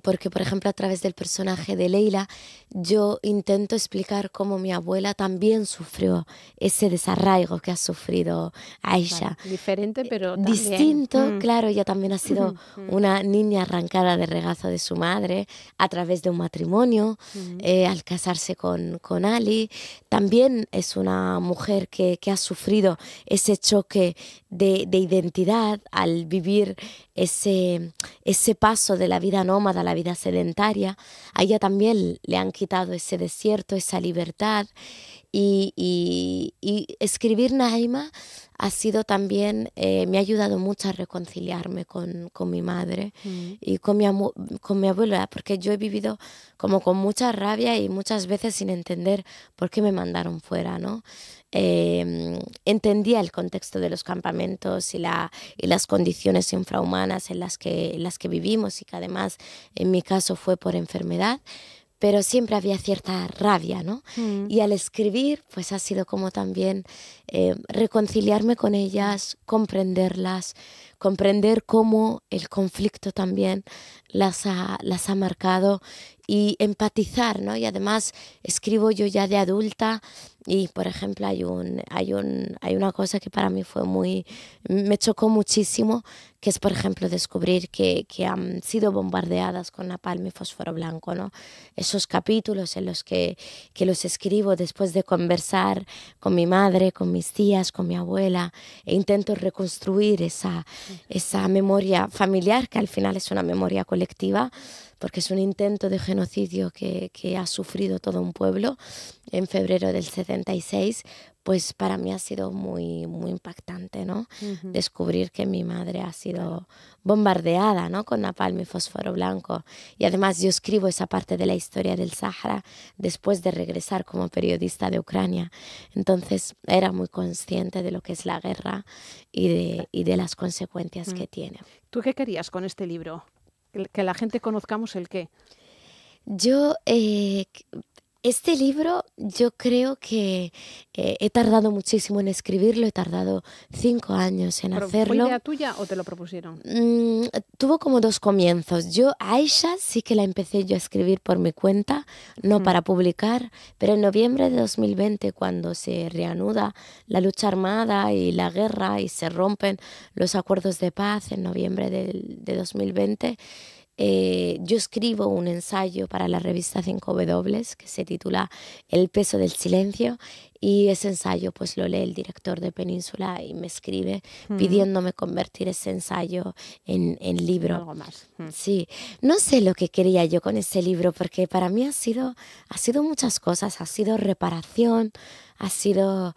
porque, por ejemplo, a través del personaje de Leila, yo intento explicar cómo mi abuela también sufrió ese desarraigo que ha sufrido Aisha. Claro, diferente, pero también. Distinto, claro, ella también ha sido una niña arrancada de regazo de su madre a través de un matrimonio, al casarse con Ali. También es una mujer que ha sufrido ese choque de identidad al vivir ese paso de la vida nómada a la vida sedentaria. A ella también le han quitado ese desierto, esa libertad. Y escribir Naima ha sido también, me ha ayudado mucho a reconciliarme con mi madre y con mi abuela, porque yo he vivido como con mucha rabia y muchas veces sin entender por qué me mandaron fuera, ¿no? Entendía el contexto de los campamentos y las condiciones infrahumanas en las que vivimos, y que además en mi caso fue por enfermedad, pero siempre había cierta rabia, ¿no? Y al escribir, pues ha sido como también reconciliarme con ellas, comprenderlas, comprender cómo el conflicto también las ha marcado, y empatizar, ¿no? Y además escribo yo ya de adulta, y por ejemplo hay una cosa que para mí me chocó muchísimo, que es, por ejemplo, descubrir que han sido bombardeadas con napalm y fósforo blanco, ¿no? Esos capítulos en los que los escribo después de conversar con mi madre, con mis tías, con mi abuela, e intento reconstruir esa memoria familiar, que al final es una memoria colectiva, porque es un intento de genocidio que ha sufrido todo un pueblo en febrero del 76, pues para mí ha sido muy, muy impactante, ¿no? Descubrir que mi madre ha sido bombardeada, ¿no? Con napalm y fósforo blanco. Y además yo escribo esa parte de la historia del Sahara después de regresar como periodista de Ucrania. Entonces era muy consciente de lo que es la guerra y de las consecuencias que tiene. ¿Tú qué querías con este libro? Que la gente conozcamos el qué. Yo, este libro, yo creo que he tardado muchísimo en escribirlo, he tardado 5 años en hacerlo. ¿Fue idea tuya o te lo propusieron? Tuvo como 2 comienzos. Aisha sí que la empecé yo a escribir por mi cuenta, no para publicar, pero en noviembre de 2020, cuando se reanuda la lucha armada y la guerra y se rompen los acuerdos de paz en noviembre de 2020, yo escribo un ensayo para la revista 5W que se titula El peso del silencio, y ese ensayo pues lo lee el director de Península y me escribe pidiéndome convertir ese ensayo en libro. Algo más. Sí, no sé lo que quería yo con ese libro, porque para mí ha sido muchas cosas. Ha sido reparación, ha sido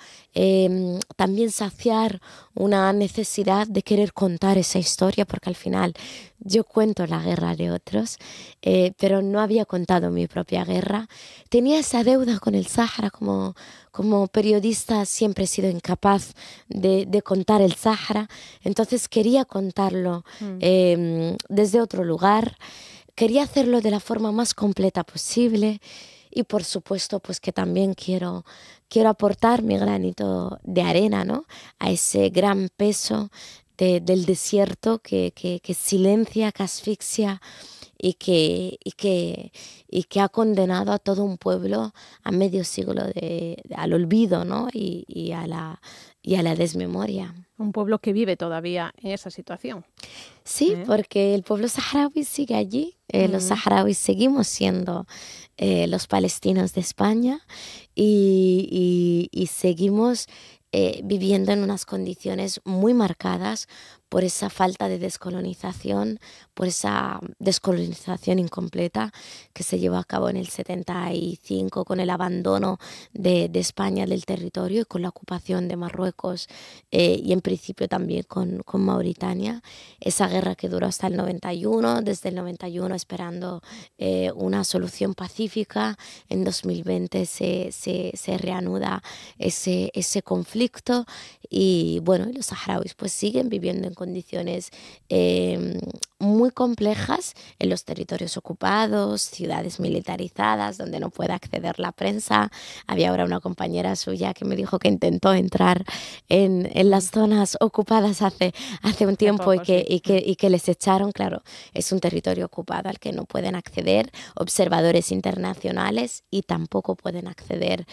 también saciar una necesidad de querer contar esa historia, porque al final yo cuento la guerra de otros, pero no había contado mi propia guerra. Tenía esa deuda con el Sáhara, como periodista siempre he sido incapaz de contar el Sáhara, entonces quería contarlo desde otro lugar, quería hacerlo de la forma más completa posible. Y por supuesto, pues que también quiero aportar mi granito de arena, ¿no?, a ese gran peso del desierto que silencia, que asfixia y que ha condenado a todo un pueblo a medio siglo al olvido, ¿no?, y a la desmemoria. Un pueblo que vive todavía en esa situación. Sí, porque el pueblo saharaui sigue allí. Los saharauis seguimos siendo los palestinos de España y seguimos viviendo en unas condiciones muy marcadas por esa falta de descolonización, por esa descolonización incompleta que se llevó a cabo en el 75 con el abandono de España del territorio y con la ocupación de Marruecos y en principio también con Mauritania. Esa guerra que duró hasta el 91, desde el 91 esperando una solución pacífica. En 2020 se reanuda ese conflicto y bueno, los saharauis pues siguen viviendo en condiciones muy complejas en los territorios ocupados, ciudades militarizadas donde no puede acceder la prensa. Había ahora una compañera suya que me dijo que intentó entrar en las zonas ocupadas hace un tiempo y que les echaron. Claro, es un territorio ocupado al que no pueden acceder observadores internacionales y tampoco pueden acceder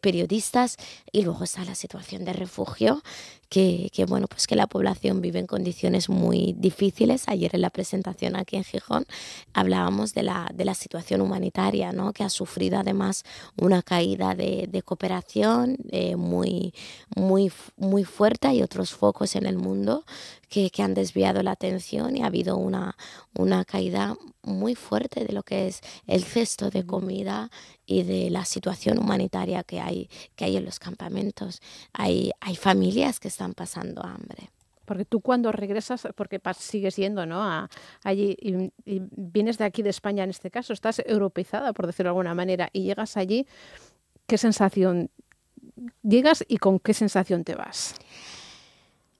periodistas. Y luego está la situación de refugio que bueno, pues que la población vive en condiciones muy difíciles. Ayer en la presentación aquí en Gijón hablábamos de la situación humanitaria, ¿no?, que ha sufrido además una caída de cooperación muy fuerte. Hay otros focos en el mundo que han desviado la atención y ha habido una caída muy fuerte de lo que es el cesto de comida y de la situación humanitaria que hay en los campamentos. Hay familias que están pasando hambre. Porque tú cuando regresas, porque sigues yendo, ¿no?, allí y vienes de aquí, de España en este caso, estás europeizada, por decirlo de alguna manera, y llegas allí, ¿qué sensación llegas y con qué sensación te vas?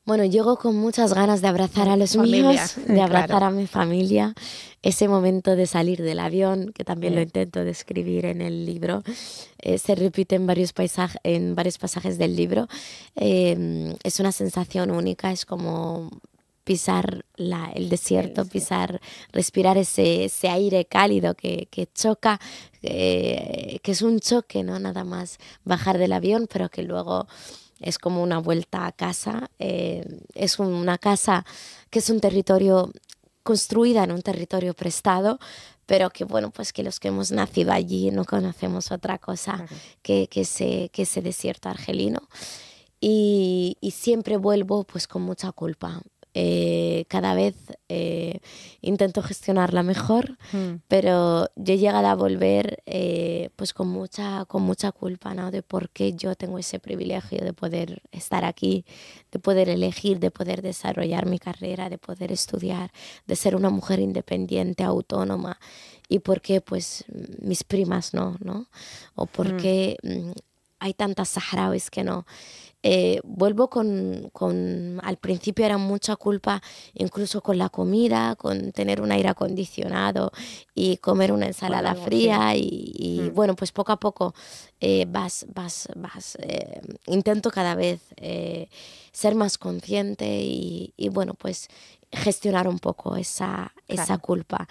Bueno, llego con muchas ganas de abrazar a los míos, de abrazar a mi familia. Ese momento de salir del avión, que también lo intento describir en el libro, se repite en varios pasajes del libro. Es una sensación única, es como pisar el desierto, respirar ese aire cálido que choca, que es un choque, ¿no?, nada más bajar del avión, pero que luego es como una vuelta a casa. Es una casa que es un territorio construida en un territorio prestado, pero que bueno, pues que los que hemos nacido allí no conocemos otra cosa que ese desierto argelino. Y siempre vuelvo pues con mucha culpa. Cada vez intento gestionarla mejor, pero yo he llegado a volver pues con mucha culpa, ¿no?, de por qué yo tengo ese privilegio de poder estar aquí, de poder elegir, de poder desarrollar mi carrera, de poder estudiar, de ser una mujer independiente, autónoma, y por qué pues mis primas no, o por qué hay tantas saharauis que no. Vuelvo al principio era mucha culpa incluso con la comida, con tener un aire acondicionado y comer una ensalada fría y bueno, pues poco a poco intento cada vez ser más consciente y bueno, pues gestionar un poco esa culpa.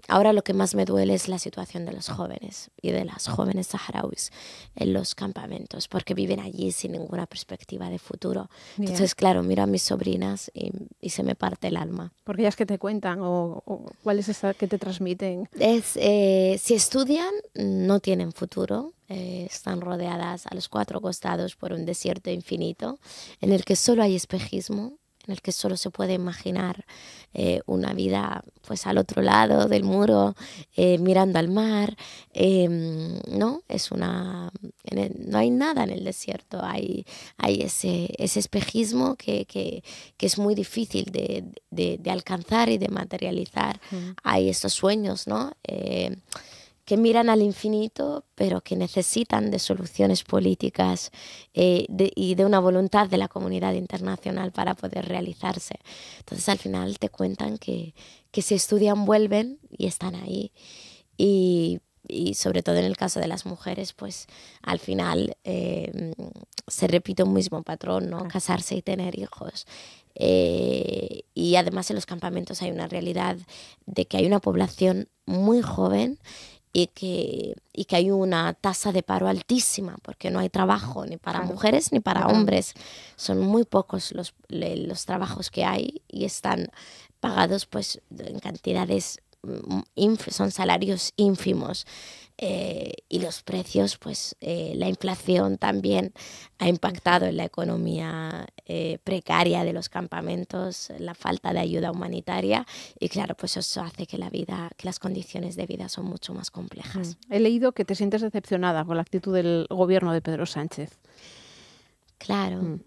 Ahora lo que más me duele es la situación de los jóvenes y de las jóvenes saharauis en los campamentos, porque viven allí sin ninguna perspectiva de futuro. Entonces, claro, miro a mis sobrinas y se me parte el alma. Porque ellas que te cuentan o cuál es esa que te transmiten. Si estudian, no tienen futuro. Están rodeadas a los 4 costados por un desierto infinito en el que solo hay espejismo, en el que solo se puede imaginar una vida pues al otro lado del muro, mirando al mar. No hay nada en el desierto, hay ese espejismo que es muy difícil de alcanzar y de materializar. Hay estos sueños, ¿no? Que miran al infinito, pero que necesitan de soluciones políticas y de una voluntad de la comunidad internacional para poder realizarse. Entonces, al final te cuentan que si estudian vuelven y están ahí. Y sobre todo en el caso de las mujeres, pues al final se repite un mismo patrón, ¿no? Casarse y tener hijos. Y además en los campamentos hay una realidad de que hay una población muy joven y que hay una tasa de paro altísima, porque no hay trabajo ni para mujeres ni para hombres. Son muy pocos los trabajos que hay y están pagados pues en cantidades, son salarios ínfimos. Y los precios, pues la inflación también ha impactado en la economía precaria de los campamentos, la falta de ayuda humanitaria, y claro, pues eso hace que las condiciones de vida son mucho más complejas. He leído que te sientes decepcionada con la actitud del gobierno de Pedro Sánchez. Claro,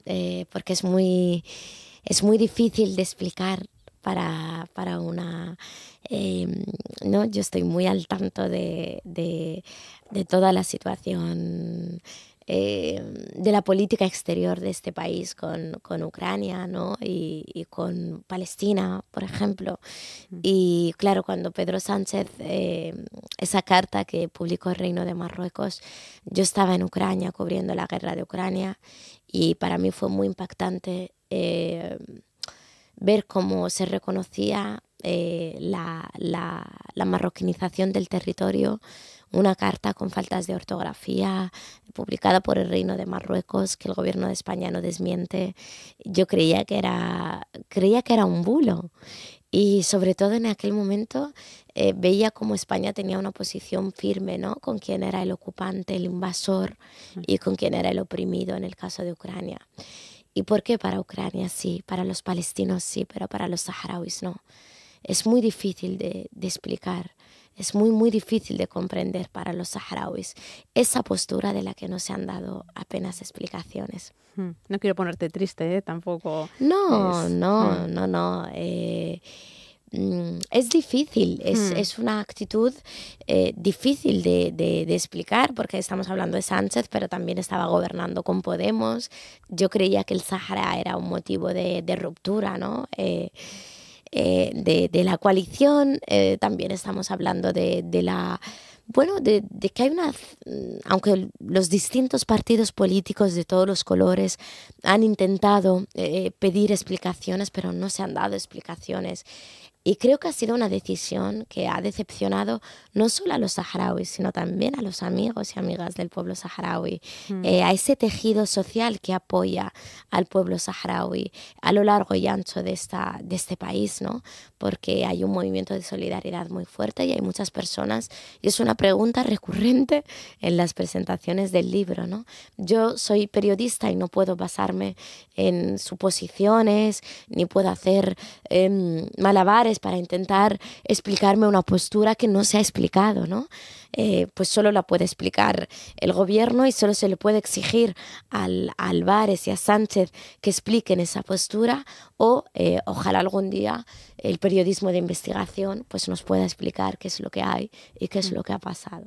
porque es muy difícil de explicar para una... ¿no? Yo estoy muy al tanto de toda la situación de la política exterior de este país con Ucrania, ¿no? y con Palestina, por ejemplo. Y claro, cuando Pedro Sánchez, esa carta que publicó el Reino de Marruecos, yo estaba en Ucrania cubriendo la guerra de Ucrania y para mí fue muy impactante ver cómo se reconocía la marroquinización del territorio, una carta con faltas de ortografía publicada por el Reino de Marruecos que el gobierno de España no desmiente. Yo creía que era un bulo y sobre todo en aquel momento veía como España tenía una posición firme, ¿no? Con quién era el ocupante, el invasor y con quién era el oprimido en el caso de Ucrania. ¿Y por qué para Ucrania sí, para los palestinos sí, pero para los saharauis no? Es muy difícil de explicar, es muy difícil de comprender para los saharauis esa postura de la que no se han dado apenas explicaciones. No quiero ponerte triste, tampoco. No. Es difícil, es una actitud difícil de explicar, porque estamos hablando de Sánchez, pero también estaba gobernando con Podemos. Yo creía que el Sáhara era un motivo de ruptura, ¿no? De la coalición. También estamos hablando de que hay aunque los distintos partidos políticos de todos los colores han intentado pedir explicaciones, pero no se han dado explicaciones. Y creo que ha sido una decisión que ha decepcionado no solo a los saharauis, sino también a los amigos y amigas del pueblo saharaui, a ese tejido social que apoya al pueblo saharaui a lo largo y ancho de este país, ¿no? Porque hay un movimiento de solidaridad muy fuerte y hay muchas personas, y es una pregunta recurrente en las presentaciones del libro, ¿no? Yo soy periodista y no puedo basarme en suposiciones, ni puedo hacer malabares para intentar explicarme una postura que no se ha explicado, ¿no? Pues solo la puede explicar el gobierno y solo se le puede exigir al Álvarez y a Sánchez que expliquen esa postura o ojalá algún día el periodismo de investigación pues nos pueda explicar qué es lo que hay y qué es lo que ha pasado.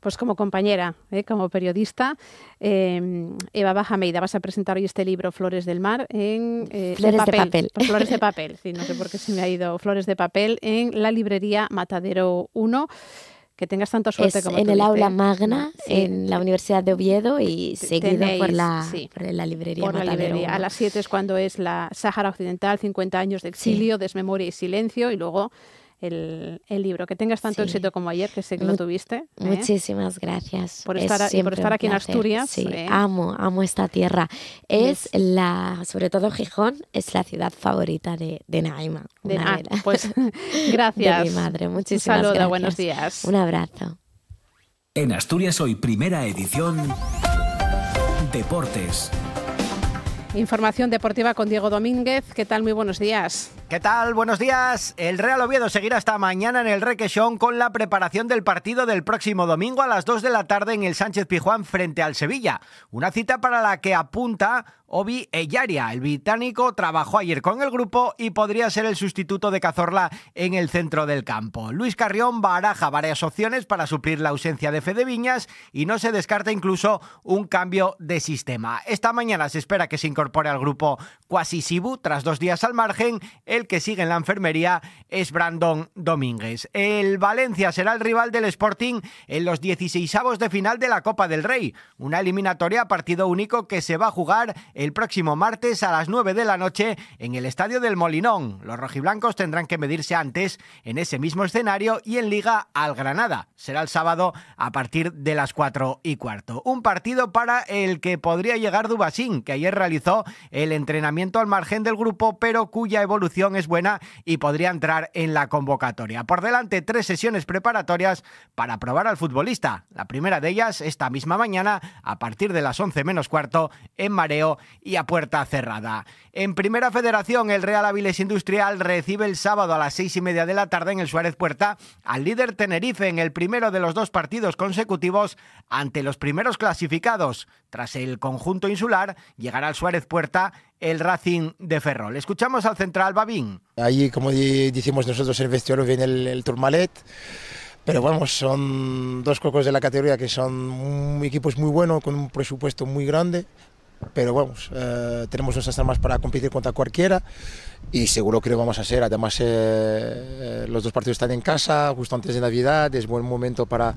Pues como compañera, como periodista, Eva Bajameida, vas a presentar hoy este libro Flores del Mar en Flores de papel. Flores de papel, sí, no sé por qué se me ha ido Flores de papel en la librería Matadero 1. Que tengas tanta suerte como tú en el dices. aula magna, Sí. en la Universidad de Oviedo y seguido por la librería Por la Matadero librería. 1. A las 7 es cuando es la Sáhara Occidental, 50 años de exilio, desmemoria y silencio, y luego el libro. Que tengas tanto éxito como ayer, que sé que lo tuviste. Muchísimas gracias. Por estar aquí en Asturias. Sí, amo esta tierra. Sobre todo Gijón, es la ciudad favorita de Naima. Pues gracias. De mi madre, muchísimas Un saludo, gracias. buenos días. Un abrazo. En Asturias Hoy, primera edición, Deportes. Información deportiva con Diego Domínguez. ¿Qué tal? Muy buenos días. ¿Qué tal? Buenos días. El Real Oviedo seguirá hasta mañana en el Requesón con la preparación del partido del próximo domingo a las 2 de la tarde en el Sánchez Pizjuán frente al Sevilla. Una cita para la que apunta Obi Ellaria. El británico trabajó ayer con el grupo y podría ser el sustituto de Cazorla en el centro del campo. Luis Carrión baraja varias opciones para suplir la ausencia de Fede Viñas y no se descarta incluso un cambio de sistema. Esta mañana se espera que se incorpore al grupo Kwasi Sibu tras 2 días al margen. El que sigue en la enfermería es Brandon Domínguez. El Valencia será el rival del Sporting en los 16avos de final de la Copa del Rey. Una eliminatoria a partido único que se va a jugar el próximo martes a las 9 de la noche en el Estadio del Molinón. Los rojiblancos tendrán que medirse antes en ese mismo escenario y en Liga al Granada. Será el sábado a partir de las 4:15. Un partido para el que podría llegar Dubasín, que ayer realizó el entrenamiento al margen del grupo, pero cuya evolución es buena y podría entrar en la convocatoria. Por delante 3 sesiones preparatorias para probar al futbolista. La primera de ellas esta misma mañana a partir de las 11 menos cuarto en Mareo y a puerta cerrada. En Primera Federación, el Real Avilés Industrial recibe el sábado a las 6:30 de la tarde en el Suárez Puerta al líder Tenerife en el primero de los 2 partidos consecutivos ante los primeros clasificados. Tras el conjunto insular, llegará al Suárez Puerta el Racing de Ferrol. Escuchamos al central Babín. Allí, como decimos nosotros en el vestuario, viene el Tourmalet. Pero vamos, son 2 cocos de la categoría que son equipos muy buenos, con un presupuesto muy grande. Pero vamos, tenemos nuestras armas para competir contra cualquiera y seguro que lo vamos a hacer. Además, los 2 partidos están en casa, justo antes de Navidad, es buen momento para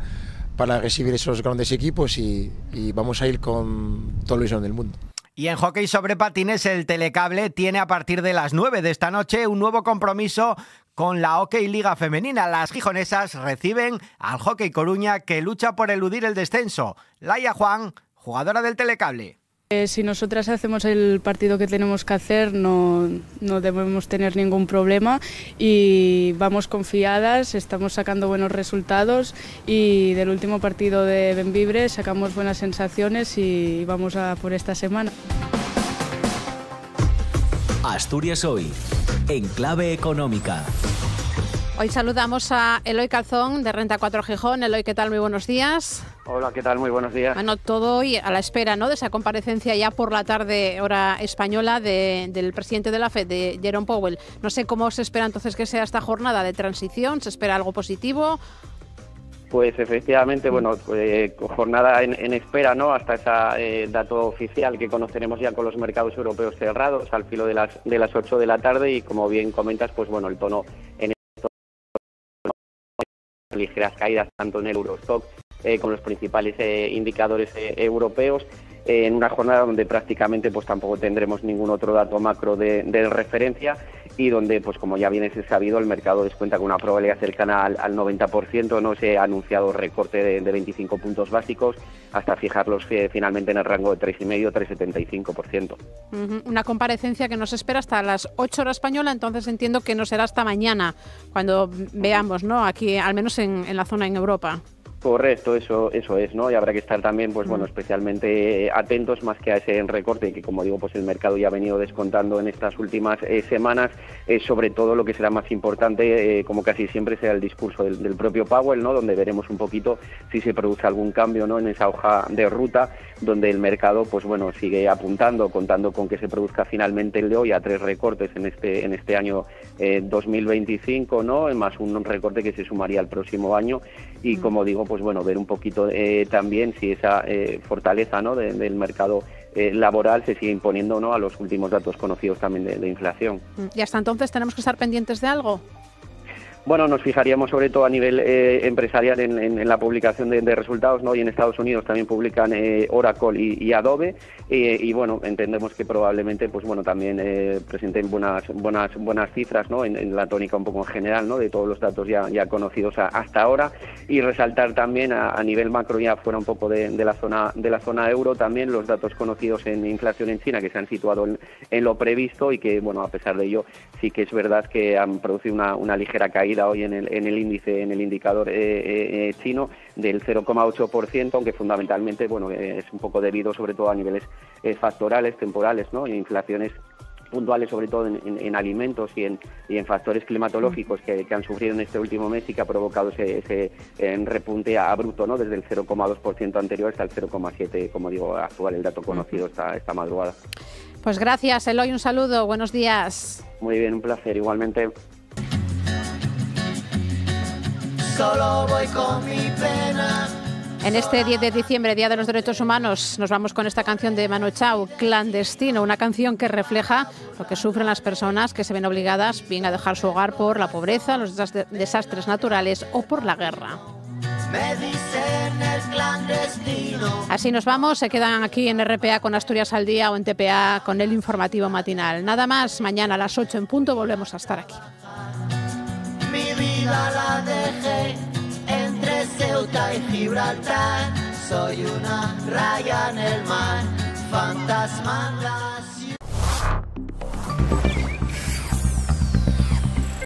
recibir esos grandes equipos y vamos a ir con todo el ilusión del mundo. Y en hockey sobre patines, el Telecable tiene a partir de las 9 de esta noche un nuevo compromiso con la Hockey Liga Femenina. Las gijonesas reciben al Hockey Coruña, que lucha por eludir el descenso. Laia Juan, jugadora del Telecable. Si nosotras hacemos el partido que tenemos que hacer, no debemos tener ningún problema y vamos confiadas, estamos sacando buenos resultados y del último partido de Bembibre sacamos buenas sensaciones y vamos a por esta semana. Asturias Hoy, en clave económica. Hoy saludamos a Eloy Calzón de Renta 4 Gijón. Eloy, ¿qué tal? Muy buenos días. Hola, ¿qué tal? Muy buenos días. Bueno, todo hoy a la espera, ¿no?, de esa comparecencia ya por la tarde, hora española, del presidente de la FED, de Jerome Powell. No sé cómo se espera entonces que sea esta jornada de transición. ¿Se espera algo positivo? Pues efectivamente, bueno, jornada en espera, ¿no?, hasta ese dato oficial que conoceremos ya con los mercados europeos cerrados al filo de las 8 de la tarde y, como bien comentas, pues bueno, el tono en ligeras caídas tanto en el Eurostock como los principales indicadores europeos, en una jornada donde prácticamente pues tampoco tendremos ningún otro dato macro de referencia y donde, pues como ya bien es sabido, el mercado descuenta con una probabilidad cercana al 90%, no se ha anunciado recorte de 25 puntos básicos hasta fijarlos finalmente en el rango de 3,5-3,75%. Una comparecencia que nos espera hasta las 8 horas española, entonces entiendo que no será hasta mañana cuando veamos, ¿no?, aquí, al menos en la zona en Europa. Correcto, eso es, ¿no? Y habrá que estar también, pues bueno, especialmente atentos más que a ese recorte que, como digo, pues el mercado ya ha venido descontando en estas últimas semanas, sobre todo lo que será más importante, como casi siempre, será el discurso del propio Powell, ¿no?, donde veremos un poquito si se produce algún cambio, ¿no?, en esa hoja de ruta, donde el mercado, pues bueno, sigue apuntando, contando con que se produzca finalmente el de hoy a 3 recortes en este año 2025, ¿no?, más un recorte que se sumaría al próximo año y, como digo, pues bueno, ver un poquito también si esa fortaleza, ¿no?, del mercado laboral se sigue imponiendo, ¿no?, a los últimos datos conocidos también de inflación. ¿Y hasta entonces tenemos que estar pendientes de algo? Bueno, nos fijaríamos sobre todo a nivel empresarial en la publicación de resultados, ¿no? Y en Estados Unidos también publican Oracle y Adobe, y bueno, entendemos que probablemente pues bueno también presenten buenas cifras, ¿no? En la tónica un poco en general, ¿no? De todos los datos ya conocidos hasta ahora, y resaltar también a nivel macro, ya fuera un poco de la zona euro, también los datos conocidos en inflación en China, que se han situado en lo previsto, y que bueno, a pesar de ello sí que es verdad que han producido una ligera caída hoy en el índice, en el indicador chino, del 0,8%, aunque fundamentalmente bueno es un poco debido sobre todo a niveles factorales, temporales, ¿no? Y inflaciones puntuales sobre todo en alimentos y en factores climatológicos que han sufrido en este último mes, y que ha provocado ese repunte abrupto, ¿no? Desde el 0,2% anterior hasta el 0,7%, como digo, actual, el dato conocido esta madrugada. Pues gracias, Eloy, un saludo, buenos días. Muy bien, un placer, igualmente. Solo voy con mi pena. En este 10 de diciembre, Día de los Derechos Humanos, nos vamos con esta canción de Manu Chao, Clandestino, una canción que refleja lo que sufren las personas que se ven obligadas bien a dejar su hogar por la pobreza, los desastres naturales o por la guerra. Me dicen el clandestino. Así nos vamos, se quedan aquí en RPA con Asturias al Día o en TPA con el informativo matinal. Nada más, mañana a las 8 en punto volvemos a estar aquí. Mi vida la dejé entre Ceuta y Gibraltar. Soy una raya en el mar, fantasma en la ciudad.